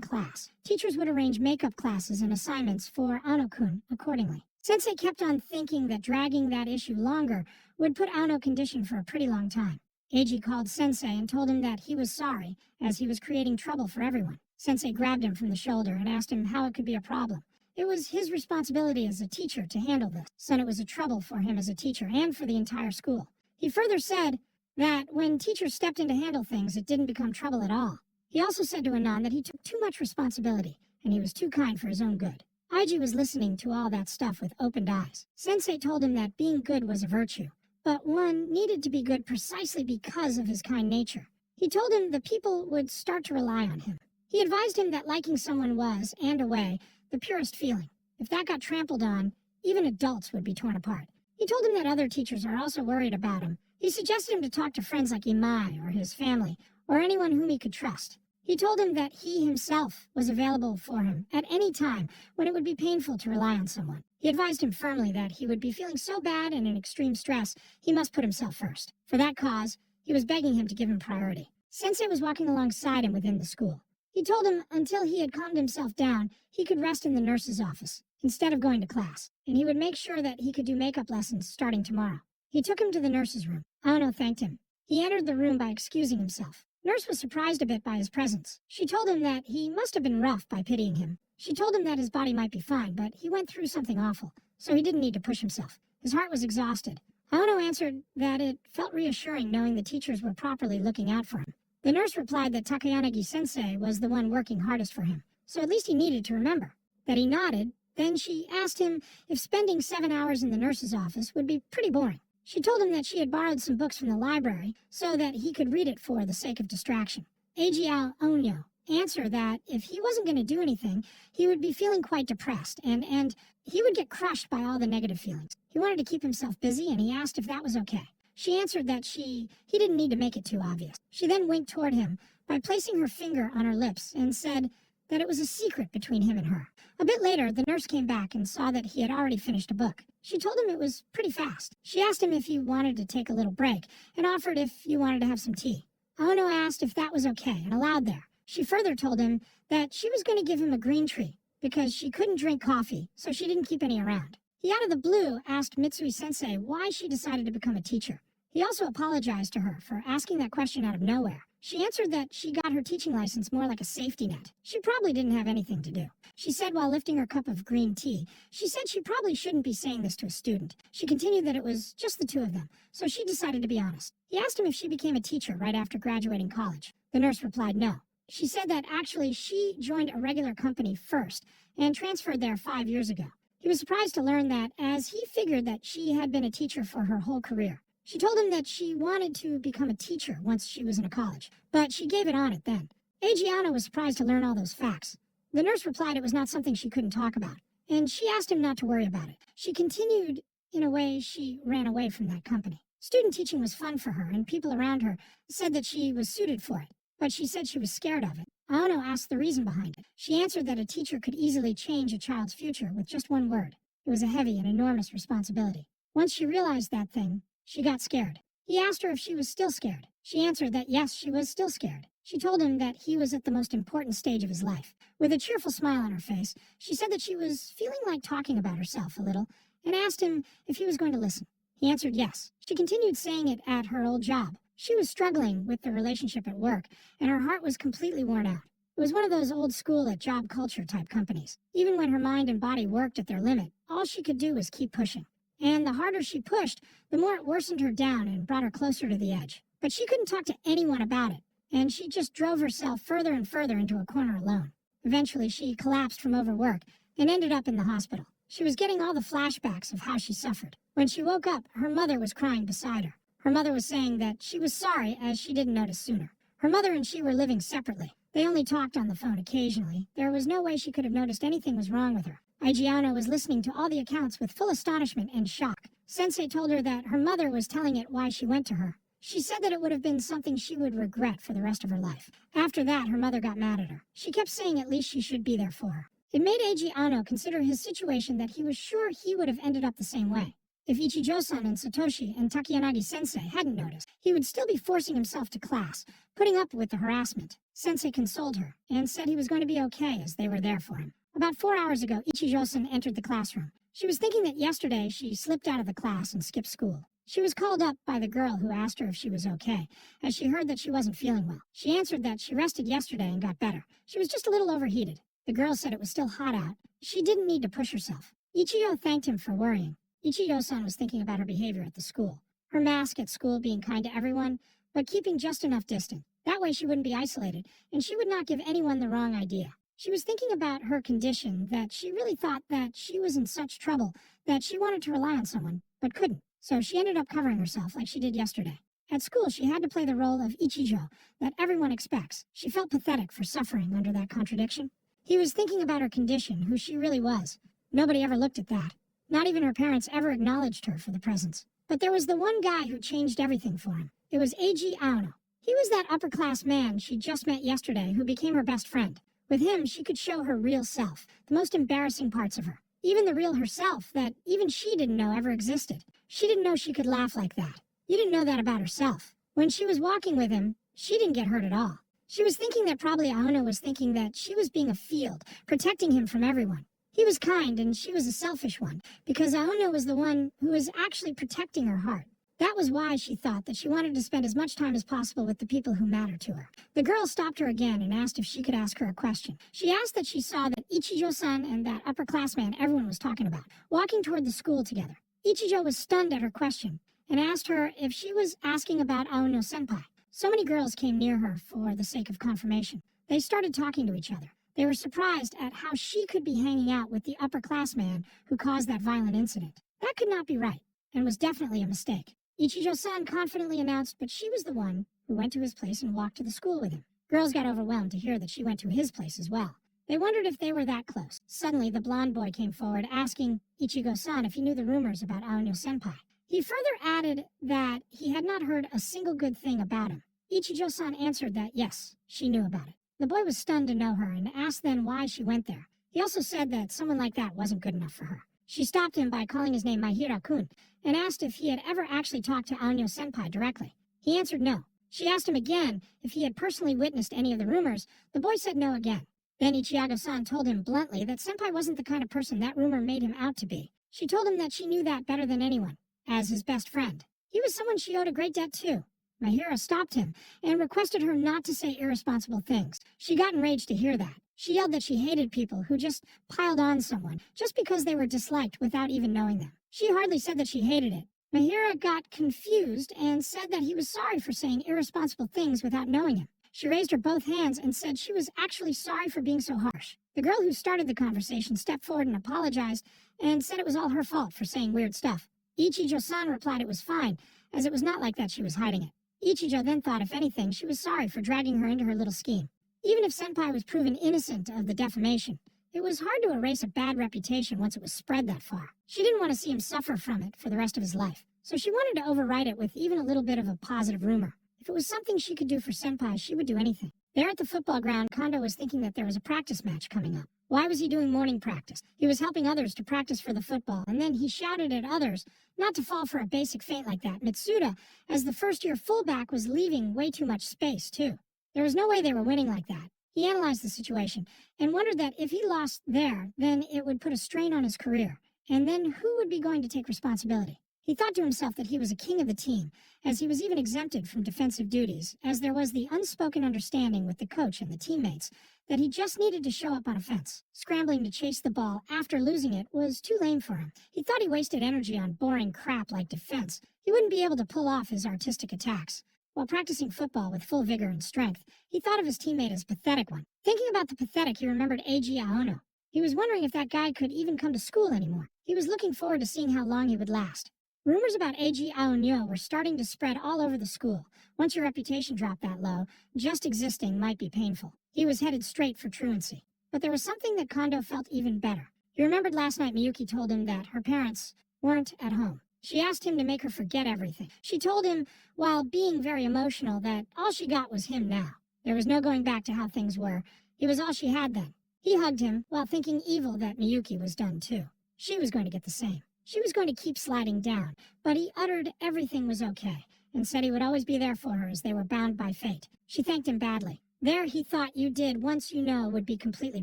class. Teachers would arrange makeup classes and assignments for Ano-kun accordingly. Sensei kept on thinking that dragging that issue longer would put Ano conditioned for a pretty long time. Eiji called Sensei and told him that he was sorry, as he was creating trouble for everyone. Sensei grabbed him from the shoulder and asked him how it could be a problem. It was his responsibility as a teacher to handle this, and it was a trouble for him as a teacher and for the entire school. He further said that when teachers stepped in to handle things, it didn't become trouble at all. He also said to Anand that he took too much responsibility, and he was too kind for his own good. Eiji was listening to all that stuff with opened eyes. Sensei told him that being good was a virtue, but one needed to be good precisely because of his kind nature. He told him the people would start to rely on him. He advised him that liking someone was, and a way, the purest feeling. If that got trampled on, even adults would be torn apart. He told him that other teachers are also worried about him. He suggested him to talk to friends like Imai or his family, or anyone whom he could trust. He told him that he himself was available for him at any time when it would be painful to rely on someone. He advised him firmly that he would be feeling so bad and in extreme stress, he must put himself first. For that cause, he was begging him to give him priority. Sensei was walking alongside him within the school. He told him until he had calmed himself down, he could rest in the nurse's office instead of going to class, and he would make sure that he could do makeup lessons starting tomorrow. He took him to the nurse's room. Ano thanked him. He entered the room by excusing himself. Nurse was surprised a bit by his presence. She told him that he must have been rough by pitying him. She told him that his body might be fine, but he went through something awful, so he didn't need to push himself. His heart was exhausted. Ano answered that it felt reassuring knowing the teachers were properly looking out for him. The nurse replied that Takayanagi-sensei was the one working hardest for him, so at least he needed to remember. That he nodded. Then she asked him if spending 7 hours in the nurse's office would be pretty boring. She told him that she had borrowed some books from the library so that he could read it for the sake of distraction. Eiji Onyo answered that if he wasn't going to do anything, he would be feeling quite depressed, and he would get crushed by all the negative feelings. He wanted to keep himself busy, and he asked if that was okay. She answered that he didn't need to make it too obvious. She then winked toward him by placing her finger on her lips and said that it was a secret between him and her. A bit later, the nurse came back and saw that he had already finished a book. She told him it was pretty fast. She asked him if he wanted to take a little break and offered if you wanted to have some tea. Ono asked if that was okay and allowed there. She further told him that she was going to give him a green tree because she couldn't drink coffee, so she didn't keep any around. He out of the blue asked Mitsui-sensei why she decided to become a teacher. He also apologized to her for asking that question out of nowhere. She answered that she got her teaching license more like a safety net. She probably didn't have anything to do. She said while lifting her cup of green tea, she said she probably shouldn't be saying this to a student. She continued that it was just the two of them, so she decided to be honest. He asked him if she became a teacher right after graduating college. The nurse replied no. She said that actually she joined a regular company first and transferred there 5 years ago. He was surprised to learn that, as he figured that she had been a teacher for her whole career. She told him that she wanted to become a teacher once she was in a college, but she gave it on it then. Eiji Ono was surprised to learn all those facts. The nurse replied it was not something she couldn't talk about, and she asked him not to worry about it. She continued, in a way, she ran away from that company. Student teaching was fun for her, and people around her said that she was suited for it, but she said she was scared of it. Ono asked the reason behind it. She answered that a teacher could easily change a child's future with just one word. It was a heavy and enormous responsibility. Once she realized that thing, she got scared. He asked her if she was still scared. She answered that yes, she was still scared. She told him that he was at the most important stage of his life. With a cheerful smile on her face, she said that she was feeling like talking about herself a little and asked him if he was going to listen. He answered yes. She continued saying it at her old job. She was struggling with the relationship at work, and her heart was completely worn out. It was one of those old school at job culture type companies. Even when her mind and body worked at their limit, all she could do was keep pushing. And the harder she pushed, the more it worsened her down and brought her closer to the edge. But she couldn't talk to anyone about it, and she just drove herself further and further into a corner alone. Eventually, she collapsed from overwork and ended up in the hospital. She was getting all the flashbacks of how she suffered. When she woke up, her mother was crying beside her. Her mother was saying that she was sorry as she didn't notice sooner. Her mother and she were living separately. They only talked on the phone occasionally. There was no way she could have noticed anything was wrong with her. Aijiano was listening to all the accounts with full astonishment and shock. Sensei told her that her mother was telling it why she went to her. She said that it would have been something she would regret for the rest of her life. After that, her mother got mad at her. She kept saying at least she should be there for her. It made Eiji Ano consider his situation that he was sure he would have ended up the same way. If Ichijo-san and Satoshi and Takiyanagi-sensei hadn't noticed, he would still be forcing himself to class, putting up with the harassment. Sensei consoled her and said he was going to be okay as they were there for him. About 4 hours ago, Ichijo-san entered the classroom. She was thinking that yesterday she slipped out of the class and skipped school. She was called up by the girl who asked her if she was okay, as she heard that she wasn't feeling well. She answered that she rested yesterday and got better. She was just a little overheated. The girl said it was still hot out. She didn't need to push herself. Ichijo thanked him for worrying. Ichijo-san was thinking about her behavior at the school. Her mask at school being kind to everyone, but keeping just enough distance. That way she wouldn't be isolated, and she would not give anyone the wrong idea. She was thinking about her condition, that she really thought that she was in such trouble that she wanted to rely on someone, but couldn't. So she ended up covering herself like she did yesterday. At school, she had to play the role of Ichijo that everyone expects. She felt pathetic for suffering under that contradiction. He was thinking about her condition, who she really was. Nobody ever looked at that. Not even her parents ever acknowledged her for the presents. But there was the one guy who changed everything for him. It was Eiji Aono. He was that upper-class man she just met yesterday who became her best friend. With him, she could show her real self, the most embarrassing parts of her. Even the real herself that even she didn't know ever existed. She didn't know she could laugh like that. You didn't know that about herself. When she was walking with him, she didn't get hurt at all. She was thinking that probably Aono was thinking that she was being a field, protecting him from everyone. He was kind and she was a selfish one, because Aono was the one who was actually protecting her heart. That was why she thought that she wanted to spend as much time as possible with the people who mattered to her. The girl stopped her again and asked if she could ask her a question. She asked that she saw that Ichijo-san and that upper-class man everyone was talking about, walking toward the school together. Ichijo was stunned at her question and asked her if she was asking about Aono-senpai. So many girls came near her for the sake of confirmation. They started talking to each other. They were surprised at how she could be hanging out with the upper-class man who caused that violent incident. That could not be right, and was definitely a mistake. Ichijo-san confidently announced, but she was the one who went to his place and walked to the school with him. Girls got overwhelmed to hear that she went to his place as well. They wondered if they were that close. Suddenly, the blonde boy came forward, asking Ichigo-san if he knew the rumors about Aono-senpai. He further added that he had not heard a single good thing about him. Ichijo-san answered that yes, she knew about it. The boy was stunned to know her and asked then why she went there. He also said that someone like that wasn't good enough for her. She stopped him by calling his name Mahira-kun and asked if he had ever actually talked to Aono-senpai directly. He answered no. She asked him again if he had personally witnessed any of the rumors. The boy said no again. Then Ichigo-san told him bluntly that senpai wasn't the kind of person that rumor made him out to be. She told him that she knew that better than anyone, as his best friend. He was someone she owed a great debt to. Mahira stopped him and requested her not to say irresponsible things. She got enraged to hear that. She yelled that she hated people who just piled on someone just because they were disliked without even knowing them. She hardly said that she hated it. Mahira got confused and said that he was sorry for saying irresponsible things without knowing him. She raised her both hands and said she was actually sorry for being so harsh. The girl who started the conversation stepped forward and apologized and said it was all her fault for saying weird stuff. Ichijo-san replied it was fine, as it was not like that she was hiding it. Ichijo then thought, if anything, she was sorry for dragging her into her little scheme. Even if senpai was proven innocent of the defamation, it was hard to erase a bad reputation once it was spread that far. She didn't want to see him suffer from it for the rest of his life, so she wanted to overwrite it with even a little bit of a positive rumor. If it was something she could do for senpai, she would do anything. There at the football ground, Kondo was thinking that there was a practice match coming up. Why was he doing morning practice? He was helping others to practice for the football, and then he shouted at others not to fall for a basic feint like that. Mitsuda, as the first-year fullback, was leaving way too much space, too. There was no way they were winning like that. He analyzed the situation and wondered that if he lost there, then it would put a strain on his career. And then who would be going to take responsibility? He thought to himself that he was a king of the team, as he was even exempted from defensive duties, as there was the unspoken understanding with the coach and the teammates that he just needed to show up on offense. Scrambling to chase the ball after losing it was too lame for him. He thought he wasted energy on boring crap like defense. He wouldn't be able to pull off his artistic attacks. While practicing football with full vigor and strength, he thought of his teammate as a pathetic one. Thinking about the pathetic, he remembered Eiji Aono. He was wondering if that guy could even come to school anymore. He was looking forward to seeing how long he would last. Rumors about Eiji Aono were starting to spread all over the school. Once your reputation dropped that low, just existing might be painful. He was headed straight for truancy. But there was something that Kondo felt even better. He remembered last night Miyuki told him that her parents weren't at home. She asked him to make her forget everything. She told him, while being very emotional, that all she got was him now. There was no going back to how things were. He was all she had then. He hugged him while thinking evil that Miyuki was done too. She was going to get the same. She was going to keep sliding down, but he uttered everything was okay and said he would always be there for her as they were bound by fate. She thanked him badly. There, he thought you did once you know would be completely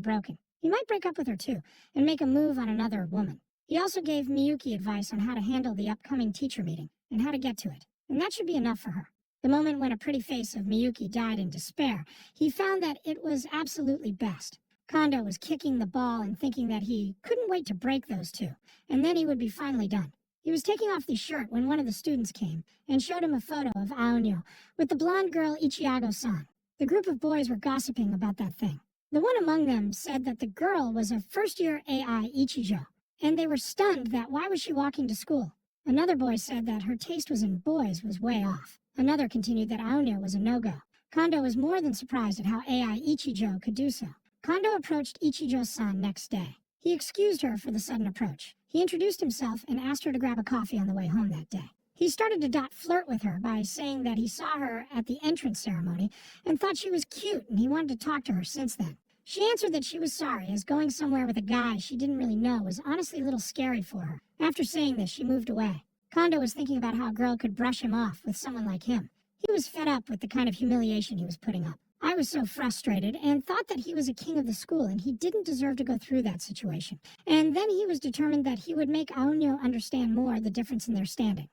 broken. He might break up with her too and make a move on another woman. He also gave Miyuki advice on how to handle the upcoming teacher meeting and how to get to it, and that should be enough for her. The moment when a pretty face of Miyuki died in despair, he found that it was absolutely best. Kondo was kicking the ball and thinking that he couldn't wait to break those two, and then he would be finally done. He was taking off the shirt when one of the students came and showed him a photo of Aonyo with the blonde girl Ichiago-san. The group of boys were gossiping about that thing. The one among them said that the girl was a first-year AI Ichijo, and they were stunned that why was she walking to school. Another boy said that her taste was in boys was way off. Another continued that Aonyo was a no-go. Kondo was more than surprised at how AI Ichijo could do so. Kondo approached Ichijo-san next day. He excused her for the sudden approach. He introduced himself and asked her to grab a coffee on the way home that day. He started to flirt with her by saying that he saw her at the entrance ceremony and thought she was cute and he wanted to talk to her since then. She answered that she was sorry, as going somewhere with a guy she didn't really know was honestly a little scary for her. After saying this, she moved away. Kondo was thinking about how a girl could brush him off with someone like him. He was fed up with the kind of humiliation he was putting up. I was so frustrated and thought that he was a king of the school and he didn't deserve to go through that situation. And then he was determined that he would make Aonyo understand more the difference in their standing.